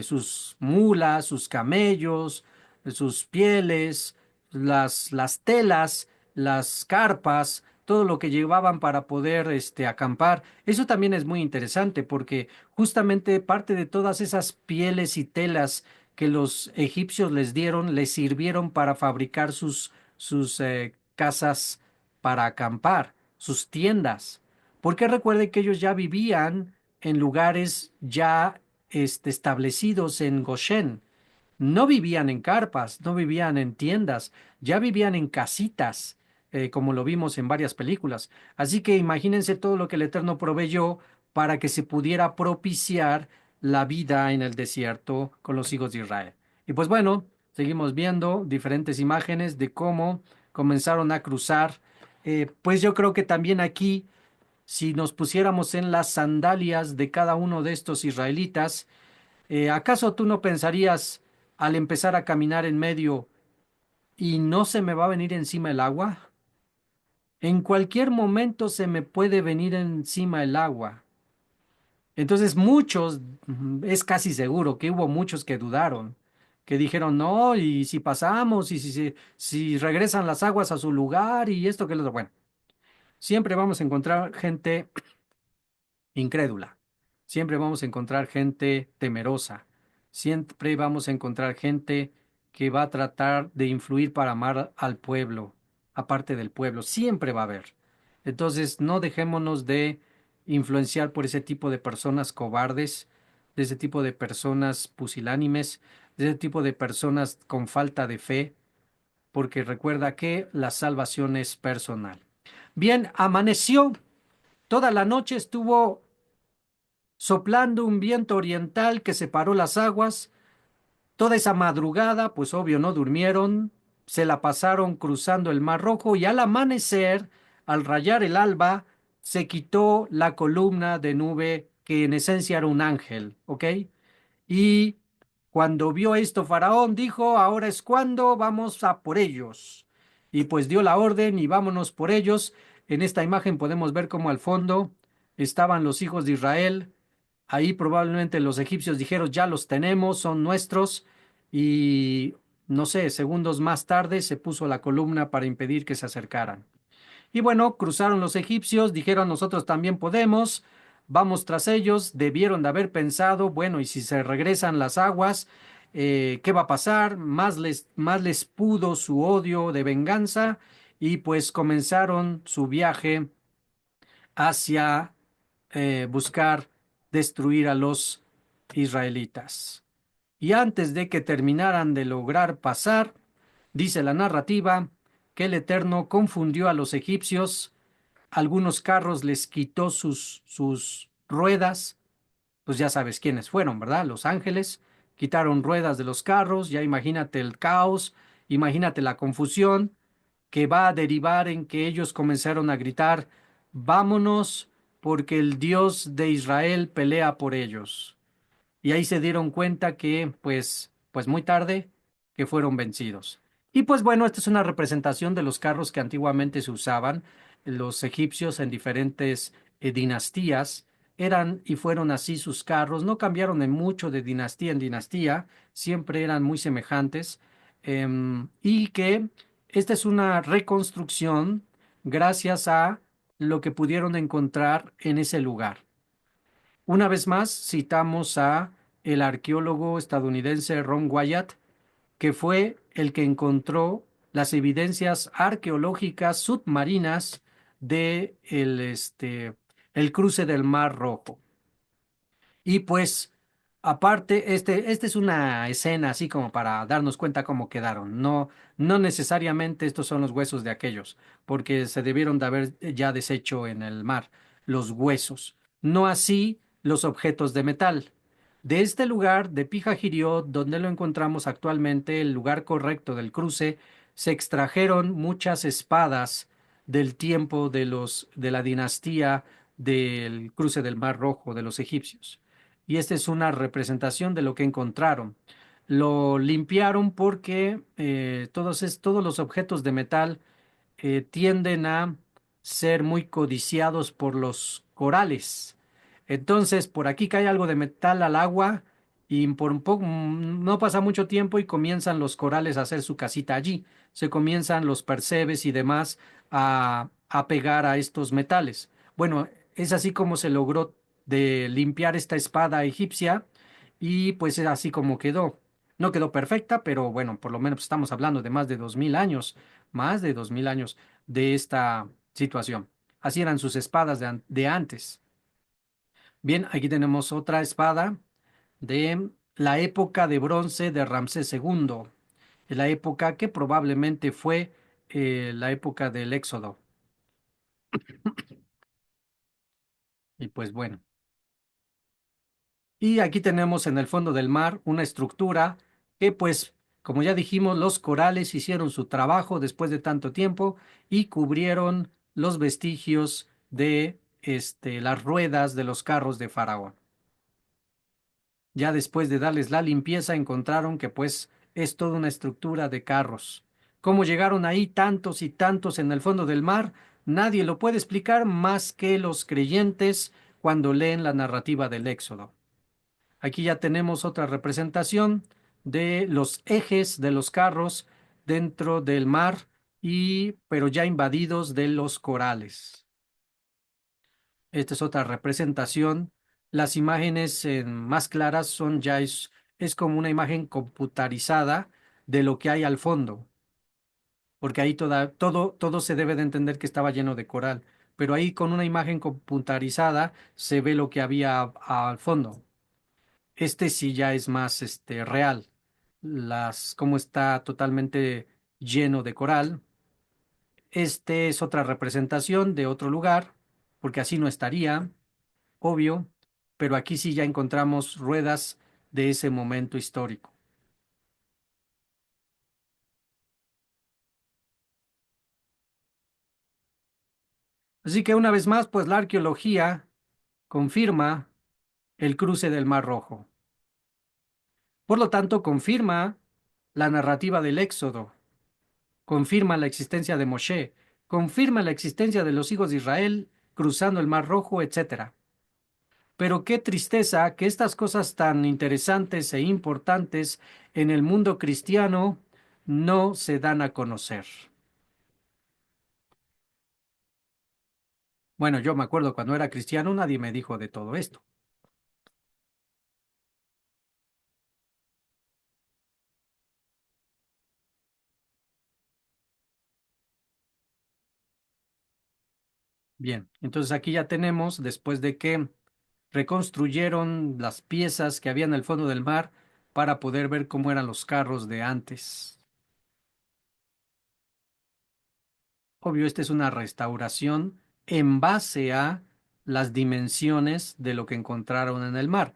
sus mulas, sus camellos, sus pieles, las telas, las carpas, todo lo que llevaban para poder acampar. Eso también es muy interesante porque justamente parte de todas esas pieles y telas que los egipcios les dieron, les sirvieron para fabricar sus casas para acampar, sus tiendas, porque recuerde que ellos ya vivían en lugares ya establecidos en Goshen. No vivían en carpas, no vivían en tiendas, ya vivían en casitas, como lo vimos en varias películas. Así que imagínense todo lo que el Eterno proveyó para que se pudiera propiciar la vida en el desierto con los hijos de Israel. Y pues bueno, seguimos viendo diferentes imágenes de cómo comenzaron a cruzar. Pues yo creo que también aquí, si nos pusiéramos en las sandalias de cada uno de estos israelitas, ¿acaso tú no pensarías al empezar a caminar en medio y no se me va a venir encima el agua? En cualquier momento se me puede venir encima el agua. Entonces muchos, es casi seguro que hubo muchos que dudaron, que dijeron, no, y si pasamos, y si regresan las aguas a su lugar, y esto que lo otro. Bueno, siempre vamos a encontrar gente incrédula. Siempre vamos a encontrar gente temerosa. Siempre vamos a encontrar gente que va a tratar de influir para amar al pueblo, aparte del pueblo. Siempre va a haber. Entonces, no dejémonos de influenciar por ese tipo de personas cobardes, de ese tipo de personas pusilánimes, de ese tipo de personas con falta de fe, porque recuerda que la salvación es personal. Bien, amaneció. Toda la noche estuvo soplando un viento oriental que separó las aguas. Toda esa madrugada, pues obvio, no durmieron, se la pasaron cruzando el Mar Rojo y al amanecer, al rayar el alba, se quitó la columna de nube que en esencia era un ángel, ¿ok? Y cuando vio esto, Faraón dijo, ahora es cuando vamos a por ellos. Y pues dio la orden y vámonos por ellos. En esta imagen podemos ver cómo al fondo estaban los hijos de Israel. Ahí probablemente los egipcios dijeron, ya los tenemos, son nuestros. Y no sé, segundos más tarde se puso la columna para impedir que se acercaran. Y bueno, cruzaron los egipcios, dijeron nosotros también podemos, vamos tras ellos, debieron de haber pensado, bueno, y si se regresan las aguas, ¿qué va a pasar? Más les pudo su odio de venganza y pues comenzaron su viaje hacia buscar destruir a los israelitas. Y antes de que terminaran de lograr pasar, dice la narrativa que el Eterno confundió a los egipcios, algunos carros les quitó sus ruedas, pues ya sabes quiénes fueron, ¿verdad? Los ángeles quitaron ruedas de los carros, ya imagínate el caos, imagínate la confusión que va a derivar en que ellos comenzaron a gritar, vámonos, porque el Dios de Israel pelea por ellos. Y ahí se dieron cuenta que, pues muy tarde, que fueron vencidos. Y pues bueno, esta es una representación de los carros que antiguamente se usaban. Los egipcios en diferentes dinastías eran y fueron así sus carros. No cambiaron en mucho de dinastía en dinastía, siempre eran muy semejantes. Y que esta es una reconstrucción gracias a lo que pudieron encontrar en ese lugar. Una vez más, citamos a el arqueólogo estadounidense Ron Wyatt, que fue el que encontró las evidencias arqueológicas submarinas de el cruce del Mar Rojo. Y pues, aparte, esta es una escena así como para darnos cuenta cómo quedaron. No, no necesariamente estos son los huesos de aquellos, porque se debieron de haber ya deshecho en el mar los huesos. No así los objetos de metal. De este lugar, de Pijajiriot, donde lo encontramos actualmente, el lugar correcto del cruce, se extrajeron muchas espadas del tiempo de la dinastía del cruce del Mar Rojo de los egipcios. Y esta es una representación de lo que encontraron. Lo limpiaron porque todos los objetos de metal tienden a ser muy codiciados por los corales. Entonces, por aquí cae algo de metal al agua y por un poco, no pasa mucho tiempo y comienzan los corales a hacer su casita allí. Se comienzan los percebes y demás a pegar a estos metales. Bueno, es así como se logró de limpiar esta espada egipcia y pues es así como quedó. No quedó perfecta, pero bueno, por lo menos estamos hablando de más de 2000 años de esta situación. Así eran sus espadas de antes. Bien, aquí tenemos otra espada de la época de bronce de Ramsés II, la época que probablemente fue la época del Éxodo. Y pues bueno. Y aquí tenemos en el fondo del mar una estructura que pues, como ya dijimos, los corales hicieron su trabajo después de tanto tiempo y cubrieron los vestigios de las ruedas de los carros de Faraón. Ya después de darles la limpieza, encontraron que pues es toda una estructura de carros. ¿Cómo llegaron ahí tantos y tantos en el fondo del mar? Nadie lo puede explicar más que los creyentes cuando leen la narrativa del Éxodo. Aquí ya tenemos otra representación de los ejes de los carros dentro del mar y pero ya invadidos de los corales. Esta es otra representación. Las imágenes más claras son es como una imagen computarizada de lo que hay al fondo, porque ahí todo se debe de entender que estaba lleno de coral, pero ahí con una imagen computarizada se ve lo que había al fondo. Este sí ya es más real. Como está totalmente lleno de coral. Este es otra representación de otro lugar, porque así no estaría, obvio, pero aquí sí ya encontramos ruedas de ese momento histórico. Así que una vez más, pues la arqueología confirma el cruce del Mar Rojo. Por lo tanto, confirma la narrativa del Éxodo, confirma la existencia de Moshe, confirma la existencia de los hijos de Israel cruzando el Mar Rojo, etcétera. Pero qué tristeza que estas cosas tan interesantes e importantes en el mundo cristiano no se dan a conocer. Bueno, yo me acuerdo cuando era cristiano, nadie me dijo de todo esto. Bien, entonces aquí ya tenemos, después de que reconstruyeron las piezas que había en el fondo del mar para poder ver cómo eran los carros de antes. Obvio, esta es una restauración en base a las dimensiones de lo que encontraron en el mar.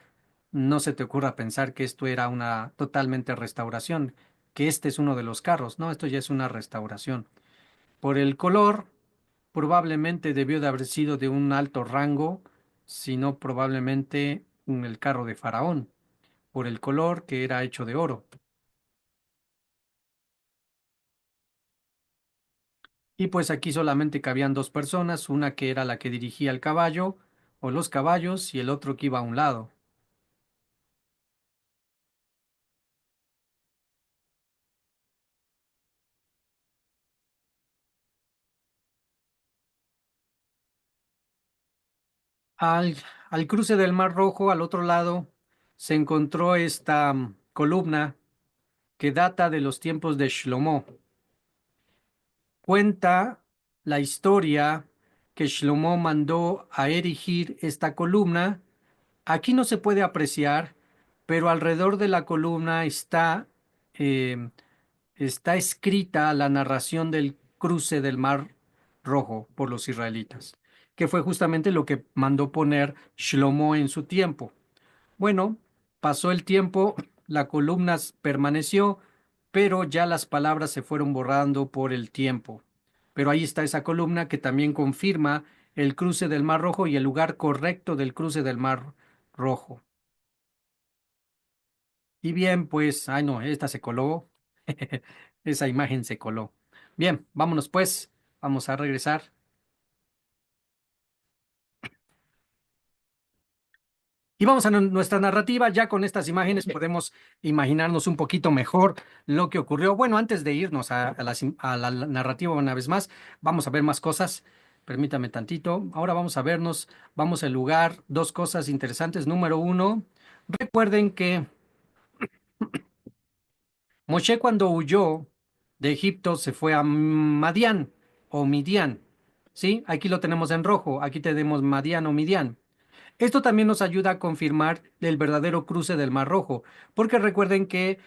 No se te ocurra pensar que esto era una totalmente restauración, que este es uno de los carros. No, esto ya es una restauración. Por el color, probablemente debió de haber sido de un alto rango, sino probablemente el carro de Faraón, por el color que era hecho de oro. Y pues aquí solamente cabían dos personas, una que era la que dirigía el caballo o los caballos y el otro que iba a un lado. Al, al cruce del Mar Rojo, al otro lado, se encontró esta columna que data de los tiempos de Shlomo. Cuenta la historia que Shlomo mandó a erigir esta columna. Aquí no se puede apreciar, pero alrededor de la columna eh, está escrita la narración del cruce del Mar Rojo por los israelitas, que fue justamente lo que mandó poner Shlomo en su tiempo. Bueno, pasó el tiempo, la columna permaneció, pero ya las palabras se fueron borrando por el tiempo. Pero ahí está esa columna que también confirma el cruce del Mar Rojo y el lugar correcto del cruce del Mar Rojo. Y bien, pues, ay no, esta se coló. Esa imagen se coló. Bien, vámonos pues, vamos a regresar. Y vamos a nuestra narrativa. Ya con estas imágenes podemos imaginarnos un poquito mejor lo que ocurrió. Bueno, antes de irnos a la narrativa una vez más, vamos a ver más cosas. Permítame tantito. Ahora vamos a vernos, vamos al lugar, dos cosas interesantes. Número uno, recuerden que Moshe cuando huyó de Egipto se fue a Madián o Midian. ¿Sí? Aquí lo tenemos en rojo. Aquí tenemos Madián o Midian. Esto también nos ayuda a confirmar el verdadero cruce del Mar Rojo, porque recuerden que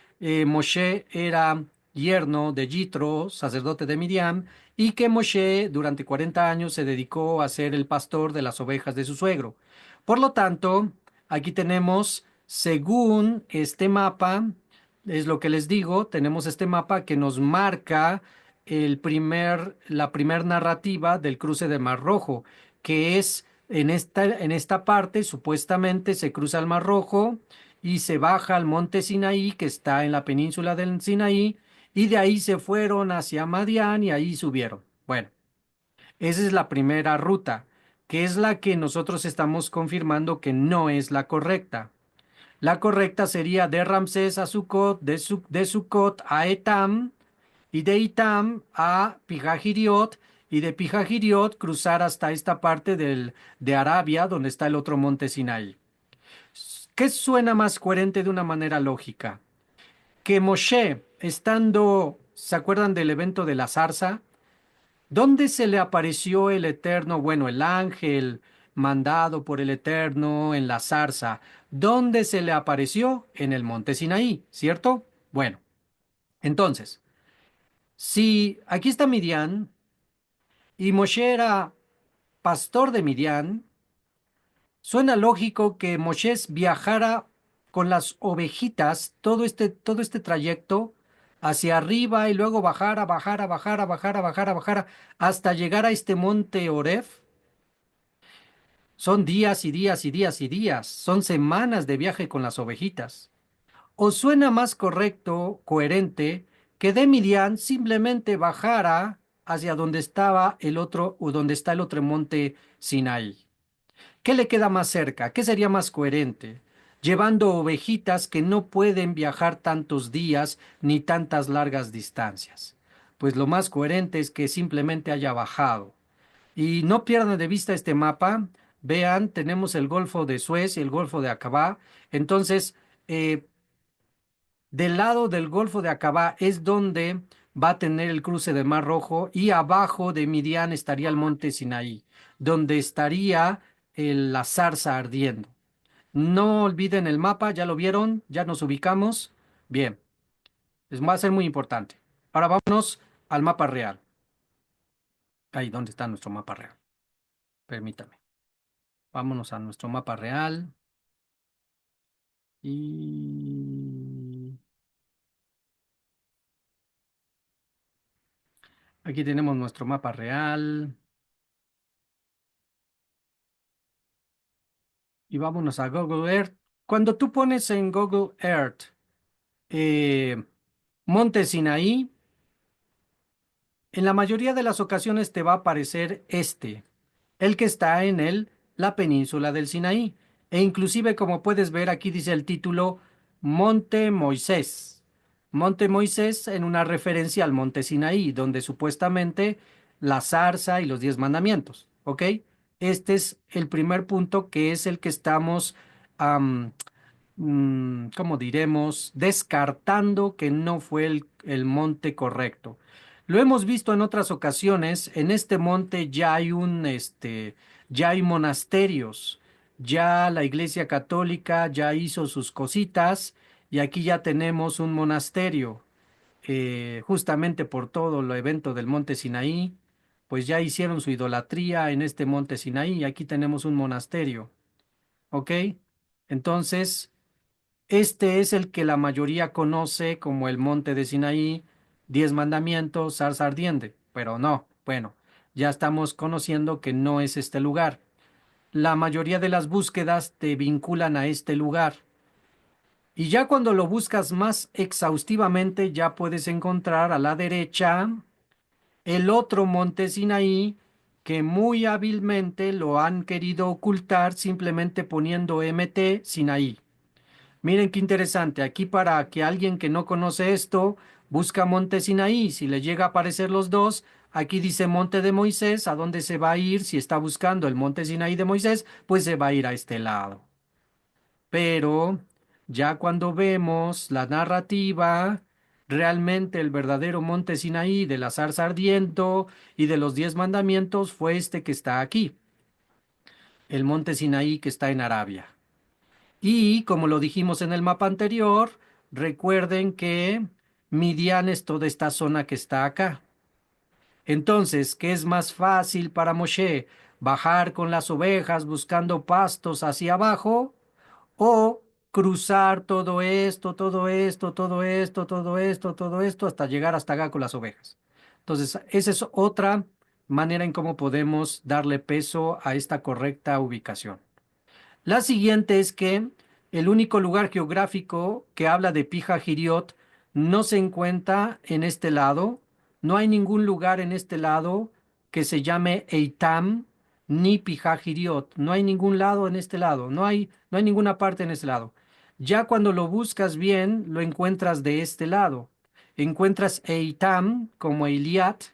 Moshe era yerno de Yitro, sacerdote de Midian, y que Moshe durante 40 años se dedicó a ser el pastor de las ovejas de su suegro. Por lo tanto, aquí tenemos, según este mapa, es lo que les digo, tenemos este mapa que nos marca la primer narrativa del cruce del Mar Rojo, que es en esta parte supuestamente se cruza el Mar Rojo y se baja al monte Sinaí, que está en la península del Sinaí, y de ahí se fueron hacia Madián y ahí subieron. Bueno, esa es la primera ruta, que es la que nosotros estamos confirmando que no es la correcta. La correcta sería de Ramsés a Sucot, de Sucot a Etam, y de Itam a Pijahiriot, y de Pijahiriot cruzar hasta esta parte de Arabia, donde está el otro monte Sinai. ¿Qué suena más coherente de una manera lógica? Que Moshe, ¿se acuerdan del evento de la zarza? ¿Dónde se le apareció el Eterno? Bueno, el ángel mandado por el Eterno en la zarza. ¿Dónde se le apareció? En el monte Sinaí, ¿cierto? Bueno, entonces, si aquí está Midian y Moshe era pastor de Midian, suena lógico que Moshe viajara con las ovejitas todo este trayecto hacia arriba y luego bajara, hasta llegar a este monte Oreb. Son días y días y días y días, son semanas de viaje con las ovejitas. ¿O suena más correcto, coherente, que de Midian simplemente bajara hacia donde estaba el otro o donde está el otro monte Sinai? ¿Qué le queda más cerca? ¿Qué sería más coherente? Llevando ovejitas que no pueden viajar tantos días ni tantas largas distancias. Pues lo más coherente es que simplemente haya bajado. Y no pierdan de vista este mapa. Vean, tenemos el Golfo de Suez y el Golfo de Acabá. Entonces, del lado del Golfo de Acabá es donde va a tener el cruce del Mar Rojo y abajo de Midian estaría el monte Sinaí, donde estaría la zarza ardiendo. No olviden el mapa, ya lo vieron, ya nos ubicamos. Bien, va a ser muy importante. Ahora vámonos al mapa real. Ahí, ¿dónde está nuestro mapa real? Permítame. Vámonos a nuestro mapa real. Y aquí tenemos nuestro mapa real. Y vámonos a Google Earth. Cuando tú pones en Google Earth eh, Monte Sinaí, en la mayoría de las ocasiones te va a aparecer el que está en la península del Sinaí. E inclusive, como puedes ver, aquí dice el título Monte Moisés. Monte Moisés en una referencia al Monte Sinaí, donde supuestamente la zarza y los 10 mandamientos. ¿Ok? Este es el primer punto que es el que estamos ¿cómo diremos? Descartando que no fue el monte correcto. Lo hemos visto en otras ocasiones. En este monte ya hay ya hay monasterios. Ya la Iglesia Católica ya hizo sus cositas y aquí ya tenemos un monasterio. Justamente por todo el evento del monte Sinaí, pues ya hicieron su idolatría en este monte Sinaí y aquí tenemos un monasterio. ¿Ok? Entonces, este es el que la mayoría conoce como el monte de Sinaí, 10 mandamientos, zarza ardiente, pero no, bueno, ya estamos conociendo que no es este lugar. La mayoría de las búsquedas te vinculan a este lugar. Y ya cuando lo buscas más exhaustivamente, ya puedes encontrar a la derecha el otro monte Sinaí que muy hábilmente lo han querido ocultar simplemente poniendo MT Sinaí. Miren qué interesante. Aquí para que alguien que no conoce esto busca Monte Sinaí, si le llega a aparecer los dos, aquí dice Monte de Moisés, ¿a dónde se va a ir? Si está buscando el Monte Sinaí de Moisés, pues se va a ir a este lado. Pero ya cuando vemos la narrativa, realmente el verdadero Monte Sinaí de la zarza ardiendo y de los 10 mandamientos fue este que está aquí, el Monte Sinaí que está en Arabia. Y como lo dijimos en el mapa anterior, recuerden que Midian es toda esta zona que está acá. Entonces, ¿qué es más fácil para Moshe? ¿Bajar con las ovejas buscando pastos hacia abajo o cruzar todo esto, todo esto, todo esto, todo esto, todo esto hasta llegar hasta acá con las ovejas? Entonces, esa es otra manera en cómo podemos darle peso a esta correcta ubicación. La siguiente es que el único lugar geográfico que habla de Pija-Giriot no se encuentra en este lado. No hay ningún lugar en este lado que se llame Eitam ni Pija-Giriot. No hay ningún lado en este lado. No hay ninguna parte en este lado. Ya cuando lo buscas bien, lo encuentras de este lado. Encuentras Eitam como Eliat,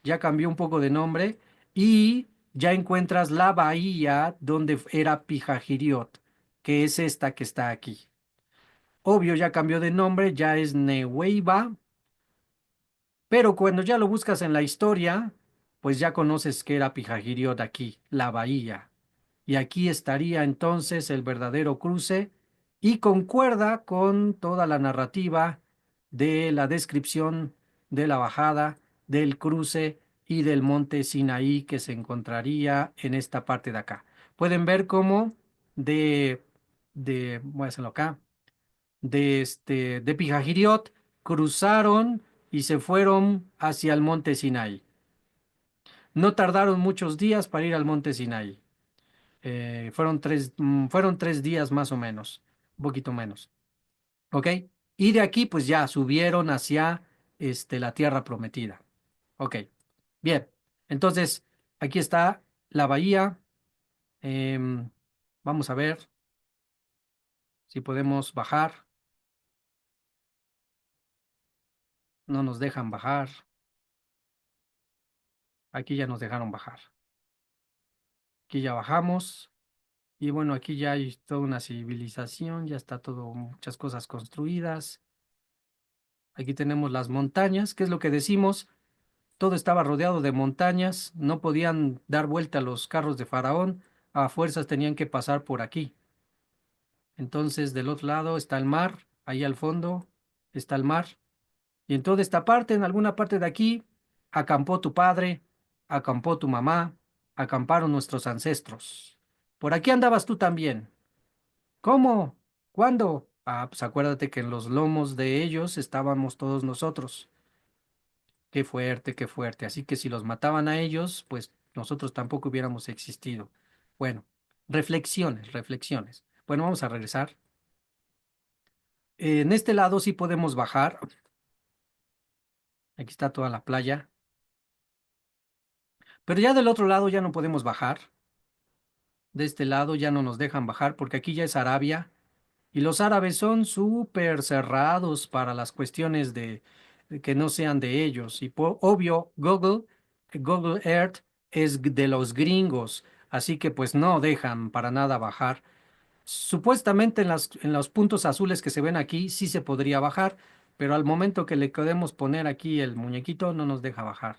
ya cambió un poco de nombre, y ya encuentras la bahía donde era Pijajiriot, que es esta que está aquí. Obvio, ya cambió de nombre, ya es Neweiba, pero cuando ya lo buscas en la historia, pues ya conoces que era Pijajiriot aquí, la bahía. Y aquí estaría entonces el verdadero cruce y concuerda con toda la narrativa de la descripción de la bajada, del cruce y del monte Sinaí que se encontraría en esta parte de acá. Pueden ver cómo de, voy a hacerlo acá, de Pijajiriot cruzaron y se fueron hacia el monte Sinaí. No tardaron muchos días para ir al monte Sinaí. Fueron 3 días más o menos, un poquito menos. ¿Ok? Y de aquí, pues ya subieron hacia la tierra prometida. Ok, bien. Entonces, aquí está la bahía. Em, Vamos a ver si podemos bajar. No nos dejan bajar. Aquí ya nos dejaron bajar. Aquí ya bajamos. Y bueno, aquí ya hay toda una civilización, ya está todo, muchas cosas construidas. Aquí tenemos las montañas, ¿qué es lo que decimos? Todo estaba rodeado de montañas, no podían dar vuelta los carros de Faraón, a fuerzas tenían que pasar por aquí. Entonces, del otro lado está el mar, ahí al fondo está el mar. Y en toda esta parte, en alguna parte de aquí, acampó tu padre, acampó tu mamá, acamparon nuestros ancestros. Por aquí andabas tú también. ¿Cómo? ¿Cuándo? Ah, pues acuérdate que en los lomos de ellos estábamos todos nosotros. Qué fuerte, qué fuerte. Así que si los mataban a ellos, pues nosotros tampoco hubiéramos existido. Bueno, reflexiones, reflexiones. Bueno, vamos a regresar. En este lado sí podemos bajar. Aquí está toda la playa. Pero ya del otro lado ya no podemos bajar. De este lado ya no nos dejan bajar porque aquí ya es Arabia. Y los árabes son súper cerrados para las cuestiones de que no sean de ellos. Y obvio, Google Earth es de los gringos, así que pues no dejan para nada bajar. Supuestamente en los puntos azules que se ven aquí sí se podría bajar, pero al momento que le podemos poner aquí el muñequito no nos deja bajar.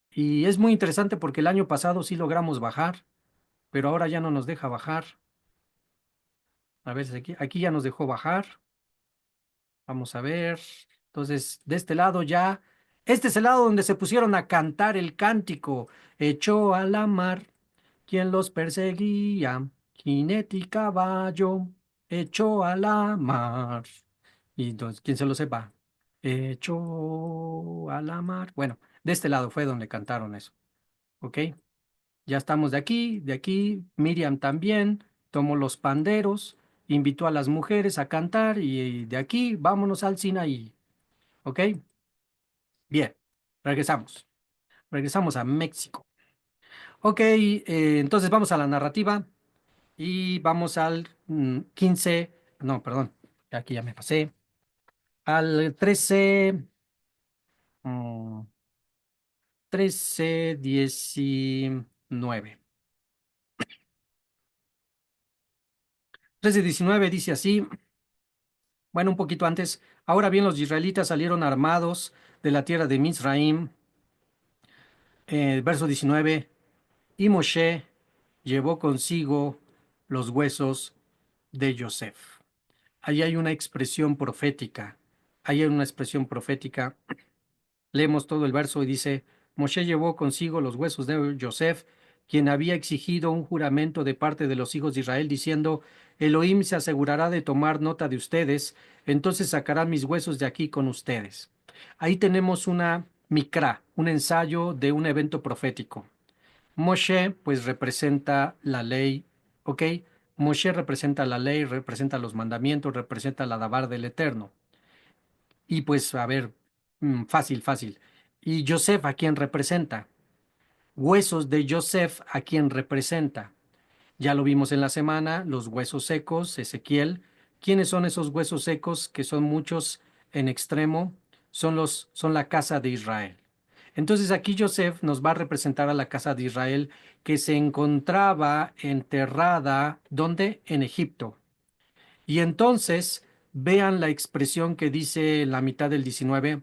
Y es muy interesante porque el año pasado sí logramos bajar, pero ahora ya no nos deja bajar. A ver, si aquí ya nos dejó bajar. Vamos a ver. Entonces, de este lado ya, este es el lado donde se pusieron a cantar el cántico. Echó a la mar quien los perseguía, jinete y caballo, echó a la mar. Y entonces, ¿quién se lo sepa? Echó a la mar. Bueno, de este lado fue donde cantaron eso. ¿Ok? Ya estamos de aquí, Miriam también tomó los panderos, invitó a las mujeres a cantar y de aquí vámonos al Sinaí, ¿ok? Bien, regresamos, regresamos a México. Ok, entonces vamos a la narrativa y vamos al 15, no, perdón, aquí ya me pasé, al 13, mm, 13:19. 13:19 dice así. Bueno, un poquito antes. Ahora bien, los israelitas salieron armados de la tierra de Mizraim. Verso 19. Y Moshe llevó consigo los huesos de Yosef. Ahí hay una expresión profética. Ahí hay una expresión profética. Leemos todo el verso y dice, Moshe llevó consigo los huesos de Yosef, quien había exigido un juramento de parte de los hijos de Israel, diciendo, Elohim se asegurará de tomar nota de ustedes, entonces sacarán mis huesos de aquí con ustedes. Ahí tenemos una mikra, un ensayo de un evento profético. Moshe, pues representa la ley, ¿ok? Moshe representa la ley, representa los mandamientos, representa la dabar del Eterno. Y pues, a ver, fácil, fácil. ¿Y Joseph a quién representa? Huesos de Joseph a quién representa. Ya lo vimos en la semana, los huesos secos, Ezequiel. ¿Quiénes son esos huesos secos? Que son muchos en extremo, son la casa de Israel. Entonces aquí Joseph nos va a representar a la casa de Israel que se encontraba enterrada, ¿dónde? En Egipto. Y entonces vean la expresión que dice en la mitad del 19.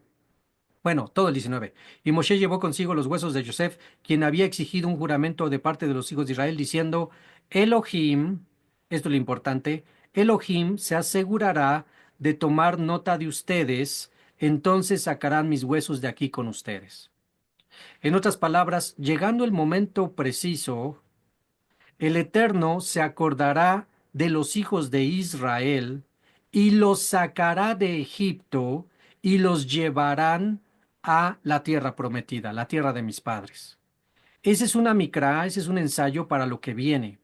Bueno, todo el 19. Y Moshe llevó consigo los huesos de Joseph, quien había exigido un juramento de parte de los hijos de Israel, diciendo, Elohim, esto es lo importante, Elohim se asegurará de tomar nota de ustedes, entonces sacarán mis huesos de aquí con ustedes. En otras palabras, llegando el momento preciso, el Eterno se acordará de los hijos de Israel y los sacará de Egipto y los llevarán a la tierra prometida, la tierra de mis padres. Ese es una micra, ese es un ensayo para lo que viene.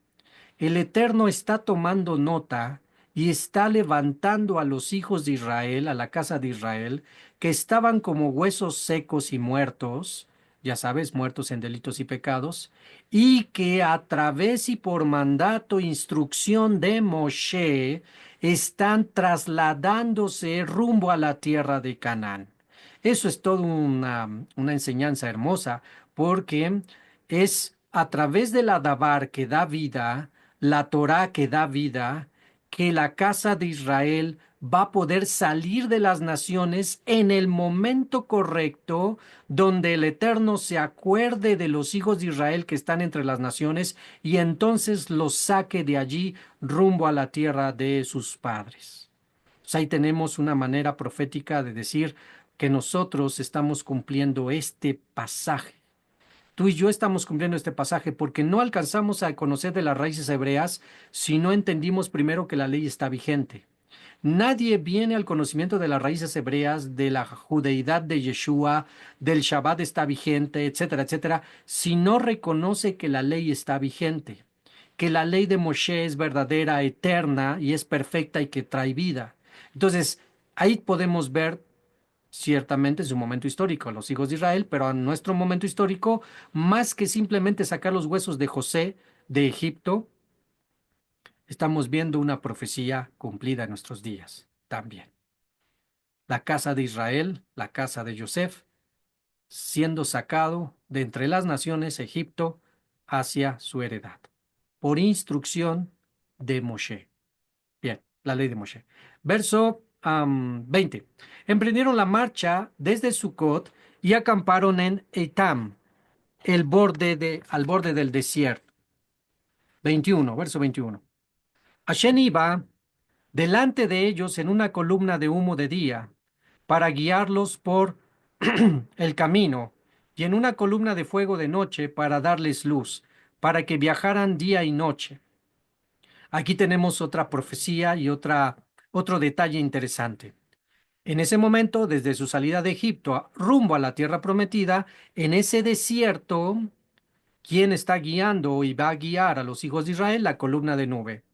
El Eterno está tomando nota y está levantando a los hijos de Israel, a la casa de Israel, que estaban como huesos secos y muertos, ya sabes, muertos en delitos y pecados, y que a través y por mandato, instrucción de Moshe, están trasladándose rumbo a la tierra de Canaán. Eso es toda una enseñanza hermosa, porque es a través de la Dabar que da vida, la Torá que da vida, que la casa de Israel va a poder salir de las naciones en el momento correcto, donde el Eterno se acuerde de los hijos de Israel que están entre las naciones y entonces los saque de allí rumbo a la tierra de sus padres. Pues ahí tenemos una manera profética de decir que nosotros estamos cumpliendo este pasaje. Tú y yo estamos cumpliendo este pasaje porque no alcanzamos a conocer de las raíces hebreas si no entendimos primero que la ley está vigente. Nadie viene al conocimiento de las raíces hebreas, de la judeidad de Yeshua, del Shabbat está vigente, etcétera, etcétera, si no reconoce que la ley está vigente, que la ley de Moshe es verdadera, eterna y es perfecta y que trae vida. Entonces, ahí podemos ver ciertamente su momento histórico, los hijos de Israel, pero a nuestro momento histórico, más que simplemente sacar los huesos de José de Egipto, estamos viendo una profecía cumplida en nuestros días también. La casa de Israel, la casa de Yosef, siendo sacado de entre las naciones Egipto hacia su heredad, por instrucción de Moshe. Bien, la ley de Moshe. Verso 20. Emprendieron la marcha desde Sucot y acamparon en Etam, al borde del desierto. 21, verso 21. Hashem iba delante de ellos en una columna de humo de día, para guiarlos por el camino, y en una columna de fuego de noche para darles luz, para que viajaran día y noche. Aquí tenemos otra profecía y otro detalle interesante. En ese momento, desde su salida de Egipto rumbo a la tierra prometida, en ese desierto, ¿quién está guiando y va a guiar a los hijos de Israel? La columna de nube.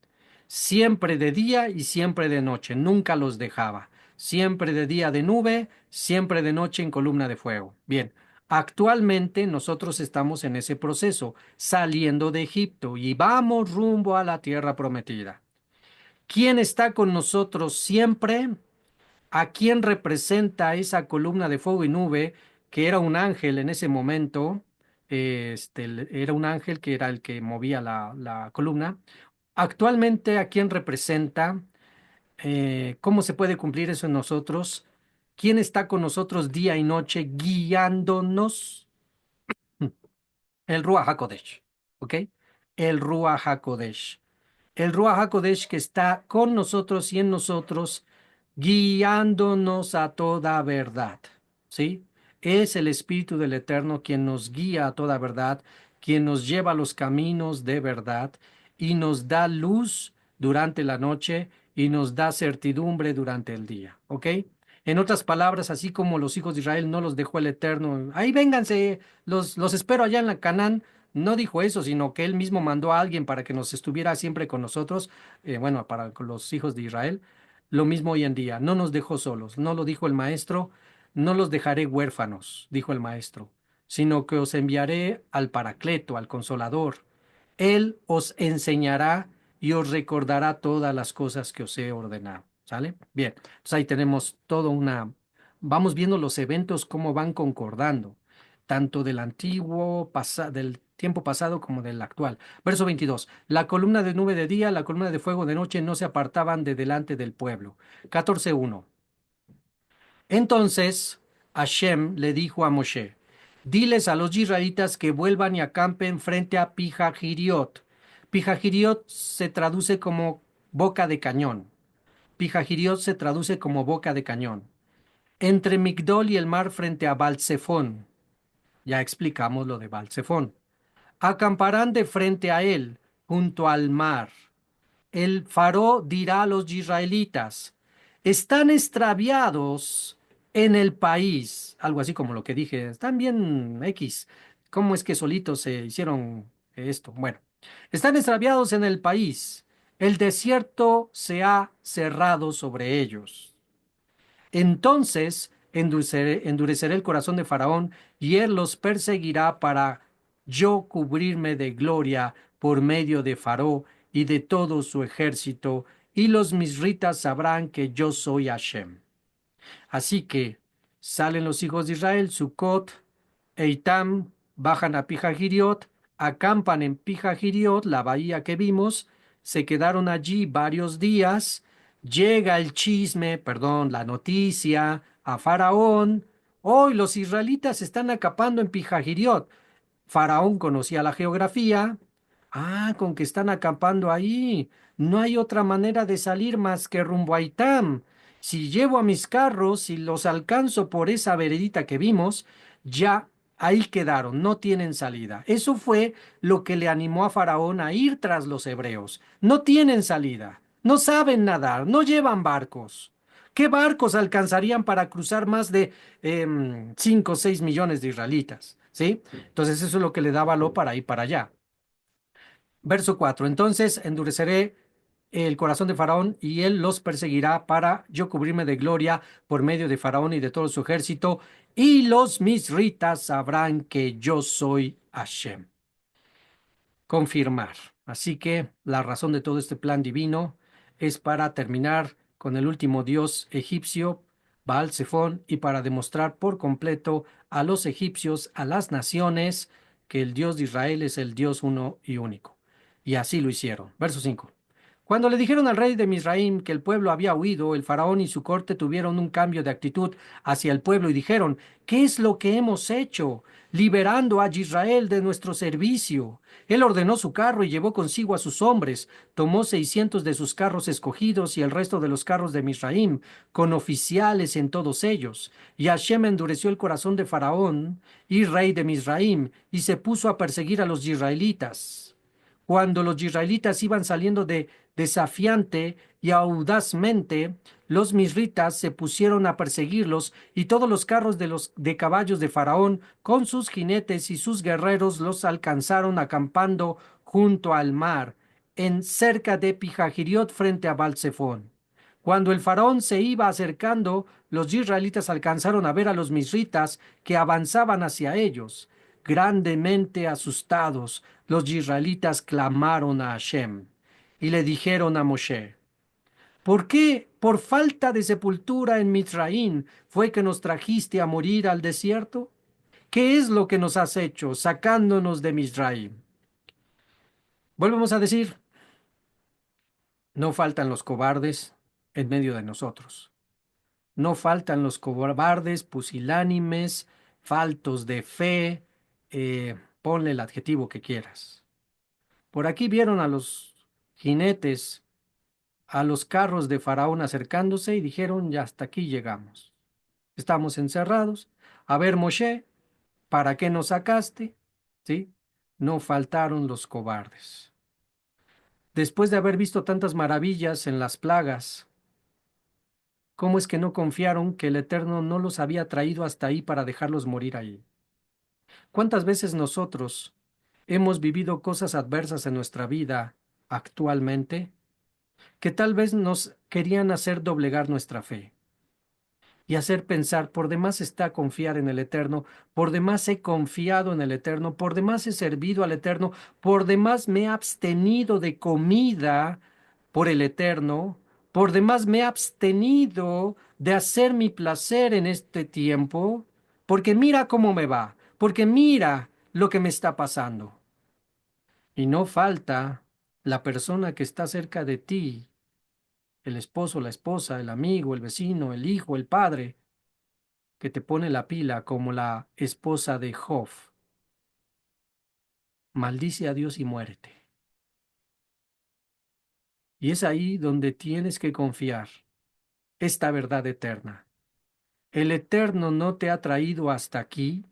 Siempre de día y siempre de noche, nunca los dejaba. Siempre de día de nube, siempre de noche en columna de fuego. Bien, actualmente nosotros estamos en ese proceso, saliendo de Egipto y vamos rumbo a la tierra prometida. ¿Quién está con nosotros siempre? ¿A quién representa esa columna de fuego y nube que era un ángel en ese momento? Era un ángel que era el que movía la columna. Actualmente, ¿a quién representa? ¿Cómo se puede cumplir eso en nosotros? ¿Quién está con nosotros día y noche guiándonos? El Ruach HaKodesh, ¿ok? El Ruach HaKodesh. El Ruach HaKodesh que está con nosotros y en nosotros, guiándonos a toda verdad, ¿sí? Es el Espíritu del Eterno quien nos guía a toda verdad, quien nos lleva a los caminos de verdad y nos da luz durante la noche y nos da certidumbre durante el día, ¿ok? En otras palabras, así como los hijos de Israel no los dejó el Eterno, ahí vénganse, los espero allá en la Canaán. No dijo eso, sino que él mismo mandó a alguien para que nos estuviera siempre con nosotros, bueno, para con los hijos de Israel. Lo mismo hoy en día, no nos dejó solos, no lo dijo el maestro, no los dejaré huérfanos, dijo el maestro, sino que os enviaré al Paracleto, al Consolador. Él os enseñará y os recordará todas las cosas que os he ordenado. ¿Sale? Bien, entonces ahí tenemos todo vamos viendo los eventos cómo van concordando, tanto del del tiempo pasado como del actual. Verso 22. La columna de nube de día, la columna de fuego de noche no se apartaban de delante del pueblo. 14:1. Entonces Hashem le dijo a Moshe, diles a los israelitas que vuelvan y acampen frente a Pijahiriot. Pijahiriot se traduce como boca de cañón. Pijahiriot se traduce como boca de cañón. Entre Migdol y el mar frente a Balsefón. Ya explicamos lo de Balsefón. Acamparán de frente a él, junto al mar. El faro dirá a los israelitas, están extraviados en el país, algo así como lo que dije, están bien X, ¿cómo es que solitos se hicieron esto? Bueno, están extraviados en el país, el desierto se ha cerrado sobre ellos. Entonces endureceré el corazón de Faraón y él los perseguirá para yo cubrirme de gloria por medio de Faraón y de todo su ejército, y los misritas sabrán que yo soy Hashem. Así que salen los hijos de Israel, Sucot, Eitam, bajan a Pijahiriot, acampan en Pijahiriot, la bahía que vimos, se quedaron allí varios días, Llega el chisme, perdón, la noticia a Faraón. Hoy los israelitas están acampando en Pijajiriot. Faraón conocía la geografía. Ah, con que están acampando ahí. No hay otra manera de salir más que rumbo a Itam. Si llevo a mis carros y los alcanzo por esa veredita que vimos, ya ahí quedaron, no tienen salida. Eso fue lo que le animó a Faraón a ir tras los hebreos. No tienen salida, no saben nadar, no llevan barcos. ¿Qué barcos alcanzarían para cruzar más de 5 o 6 millones de israelitas? ¿Sí? Entonces eso es lo que le da valor para ir para allá. Verso 4. Entonces endureceré el corazón de Faraón y él los perseguirá para yo cubrirme de gloria por medio de Faraón y de todo su ejército, y los misritas sabrán que yo soy Hashem. Confirmar. Así que la razón de todo este plan divino es para terminar con el último dios egipcio, Baal Zephón, y para demostrar por completo a los egipcios, a las naciones, que el Dios de Israel es el Dios uno y único. Y así lo hicieron. Verso 5. Cuando le dijeron al rey de Misraim que el pueblo había huido, el faraón y su corte tuvieron un cambio de actitud hacia el pueblo y dijeron: ¿qué es lo que hemos hecho, liberando a Israel de nuestro servicio? Él ordenó su carro y llevó consigo a sus hombres, tomó 600 de sus carros escogidos y el resto de los carros de Misraim, con oficiales en todos ellos. Y Hashem endureció el corazón de Faraón y rey de Misraim, y se puso a perseguir a los israelitas. Cuando los israelitas iban saliendo de desafiante y audazmente, los misritas se pusieron a perseguirlos, y todos los carros de caballos de Faraón, con sus jinetes y sus guerreros, los alcanzaron acampando junto al mar, en cerca de Pijajiriot frente a Balsefón. Cuando el faraón se iba acercando, los israelitas alcanzaron a ver a los misritas que avanzaban hacia ellos. Grandemente asustados, los israelitas clamaron a Hashem y le dijeron a Moshe: ¿por qué, por falta de sepultura en Mitraín, fue que nos trajiste a morir al desierto? ¿Qué es lo que nos has hecho sacándonos de Misraim? Volvemos a decir, no faltan los cobardes en medio de nosotros. No faltan los cobardes, pusilánimes, faltos de fe, ponle el adjetivo que quieras. Por aquí vieron a los jinetes, a los carros de Faraón acercándose y dijeron: ya hasta aquí llegamos. Estamos encerrados. A ver, Moshe, ¿para qué nos sacaste? ¿Sí? No faltaron los cobardes. Después de haber visto tantas maravillas en las plagas, ¿cómo es que no confiaron que el Eterno no los había traído hasta ahí para dejarlos morir ahí? ¿Cuántas veces nosotros hemos vivido cosas adversas en nuestra vida actualmente que tal vez nos querían hacer doblegar nuestra fe y hacer pensar: por demás está confiar en el Eterno, por demás he confiado en el Eterno, por demás he servido al Eterno, por demás me he abstenido de comida por el Eterno, por demás me he abstenido de hacer mi placer en este tiempo, porque mira cómo me va, porque mira lo que me está pasando. Y no falta la persona que está cerca de ti, el esposo, la esposa, el amigo, el vecino, el hijo, el padre, que te pone la pila como la esposa de Job. Maldice a Dios y muérete. Y es ahí donde tienes que confiar esta verdad eterna. El Eterno no te ha traído hasta aquí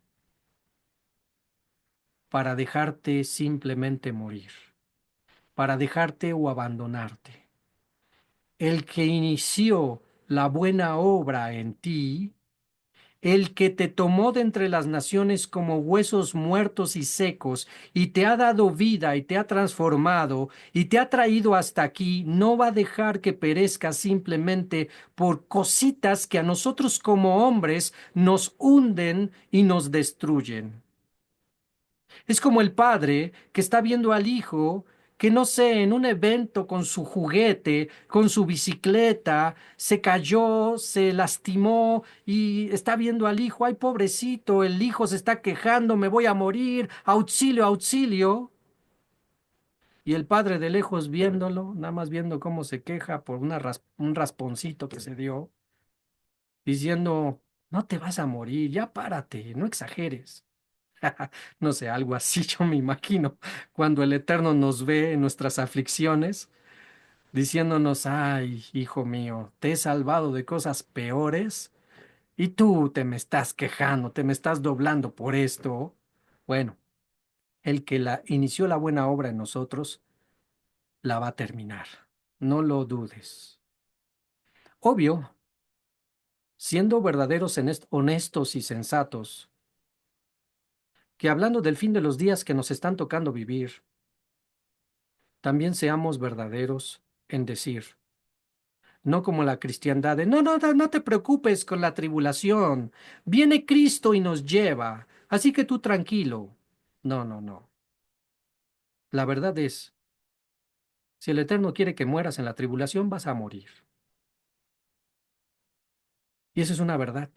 para dejarte simplemente morir, para dejarte o abandonarte. El que inició la buena obra en ti, el que te tomó de entre las naciones como huesos muertos y secos, y te ha dado vida y te ha transformado y te ha traído hasta aquí, no va a dejar que perezca simplemente por cositas que a nosotros como hombres nos hunden y nos destruyen. Es como el padre que está viendo al hijo que, no sé, en un evento con su juguete, con su bicicleta, se cayó, se lastimó y está viendo al hijo: ay, pobrecito, el hijo se está quejando, me voy a morir, auxilio, auxilio. Y el padre de lejos viéndolo, nada más viendo cómo se queja por un rasponcito que se dio, diciendo, no te vas a morir, ya párate, no exageres. No sé, algo así yo me imagino, cuando el Eterno nos ve en nuestras aflicciones, diciéndonos, ay, hijo mío, te he salvado de cosas peores y tú te me estás quejando, te me estás doblando por esto. Bueno, el que inició la buena obra en nosotros, la va a terminar. No lo dudes. Obvio, siendo verdaderos, honestos y sensatos, que hablando del fin de los días que nos están tocando vivir, también seamos verdaderos en decir, no como la cristiandad de, no, no, no, no te preocupes con la tribulación, viene Cristo y nos lleva, así que tú tranquilo. No, no, no. La verdad es, si el Eterno quiere que mueras en la tribulación, vas a morir. Y eso es una verdad.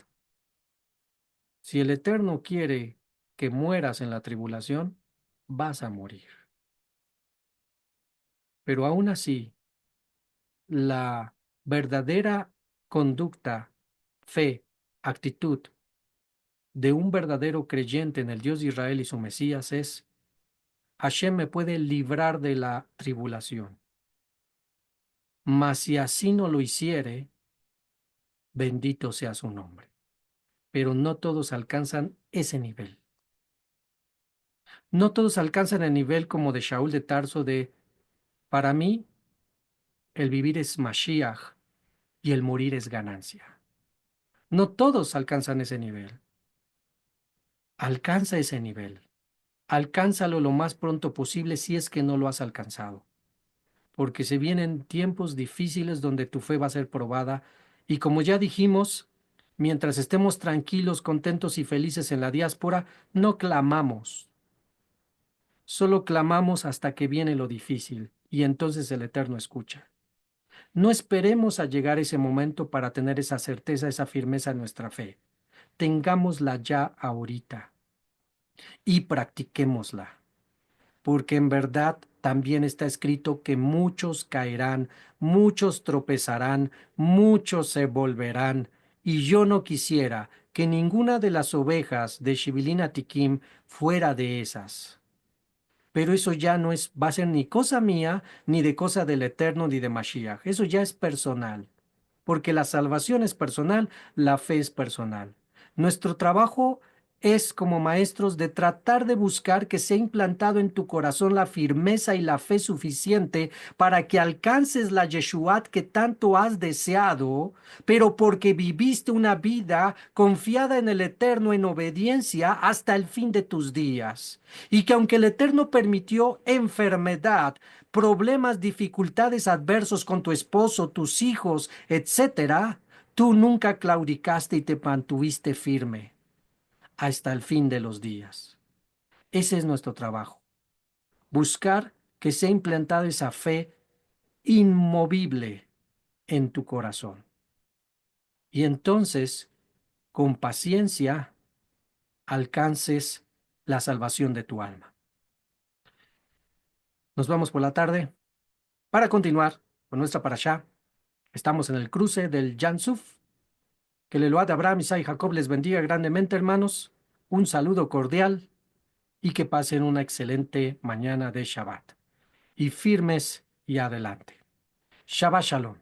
Si el Eterno quiere que mueras en la tribulación, vas a morir. Pero aún así, la verdadera conducta, fe, actitud de un verdadero creyente en el Dios de Israel y su Mesías es, Hashem me puede librar de la tribulación, mas si así no lo hiciere, bendito sea su nombre. Pero no todos alcanzan ese nivel. No todos alcanzan el nivel como de Shaul de Tarso de, para mí, el vivir es Mashiach y el morir es ganancia. No todos alcanzan ese nivel. Alcanza ese nivel. Alcánzalo lo más pronto posible si es que no lo has alcanzado, porque se vienen tiempos difíciles donde tu fe va a ser probada y como ya dijimos, mientras estemos tranquilos, contentos y felices en la diáspora, no clamamos, solo clamamos hasta que viene lo difícil y entonces el Eterno escucha. No esperemos a llegar ese momento para tener esa certeza, esa firmeza en nuestra fe. Tengámosla ya ahorita y practiquémosla, porque en verdad también está escrito que muchos caerán, muchos tropezarán, muchos se volverán, y yo no quisiera que ninguna de las ovejas de Shibilin Atikim fuera de esas. Pero eso ya no es, va a ser ni cosa mía, ni de cosa del Eterno, ni de Mashiach. Eso ya es personal, porque la salvación es personal, la fe es personal. Nuestro trabajo es como maestros de tratar de buscar que sea implantado en tu corazón la firmeza y la fe suficiente para que alcances la Yeshuat que tanto has deseado, pero porque viviste una vida confiada en el Eterno en obediencia hasta el fin de tus días. Y que aunque el Eterno permitió enfermedad, problemas, dificultades adversos con tu esposo, tus hijos, etcétera, tú nunca claudicaste y te mantuviste firme hasta el fin de los días. Ese es nuestro trabajo. Buscar que sea implantada esa fe inmovible en tu corazón. Y entonces, con paciencia, alcances la salvación de tu alma. Nos vamos por la tarde para continuar con nuestra parashá. Estamos en el cruce del Yansuf. Que el Eloah de Abraham, Isaac y Jacob les bendiga grandemente, hermanos. Un saludo cordial y que pasen una excelente mañana de Shabbat. Y firmes y adelante. Shabbat Shalom.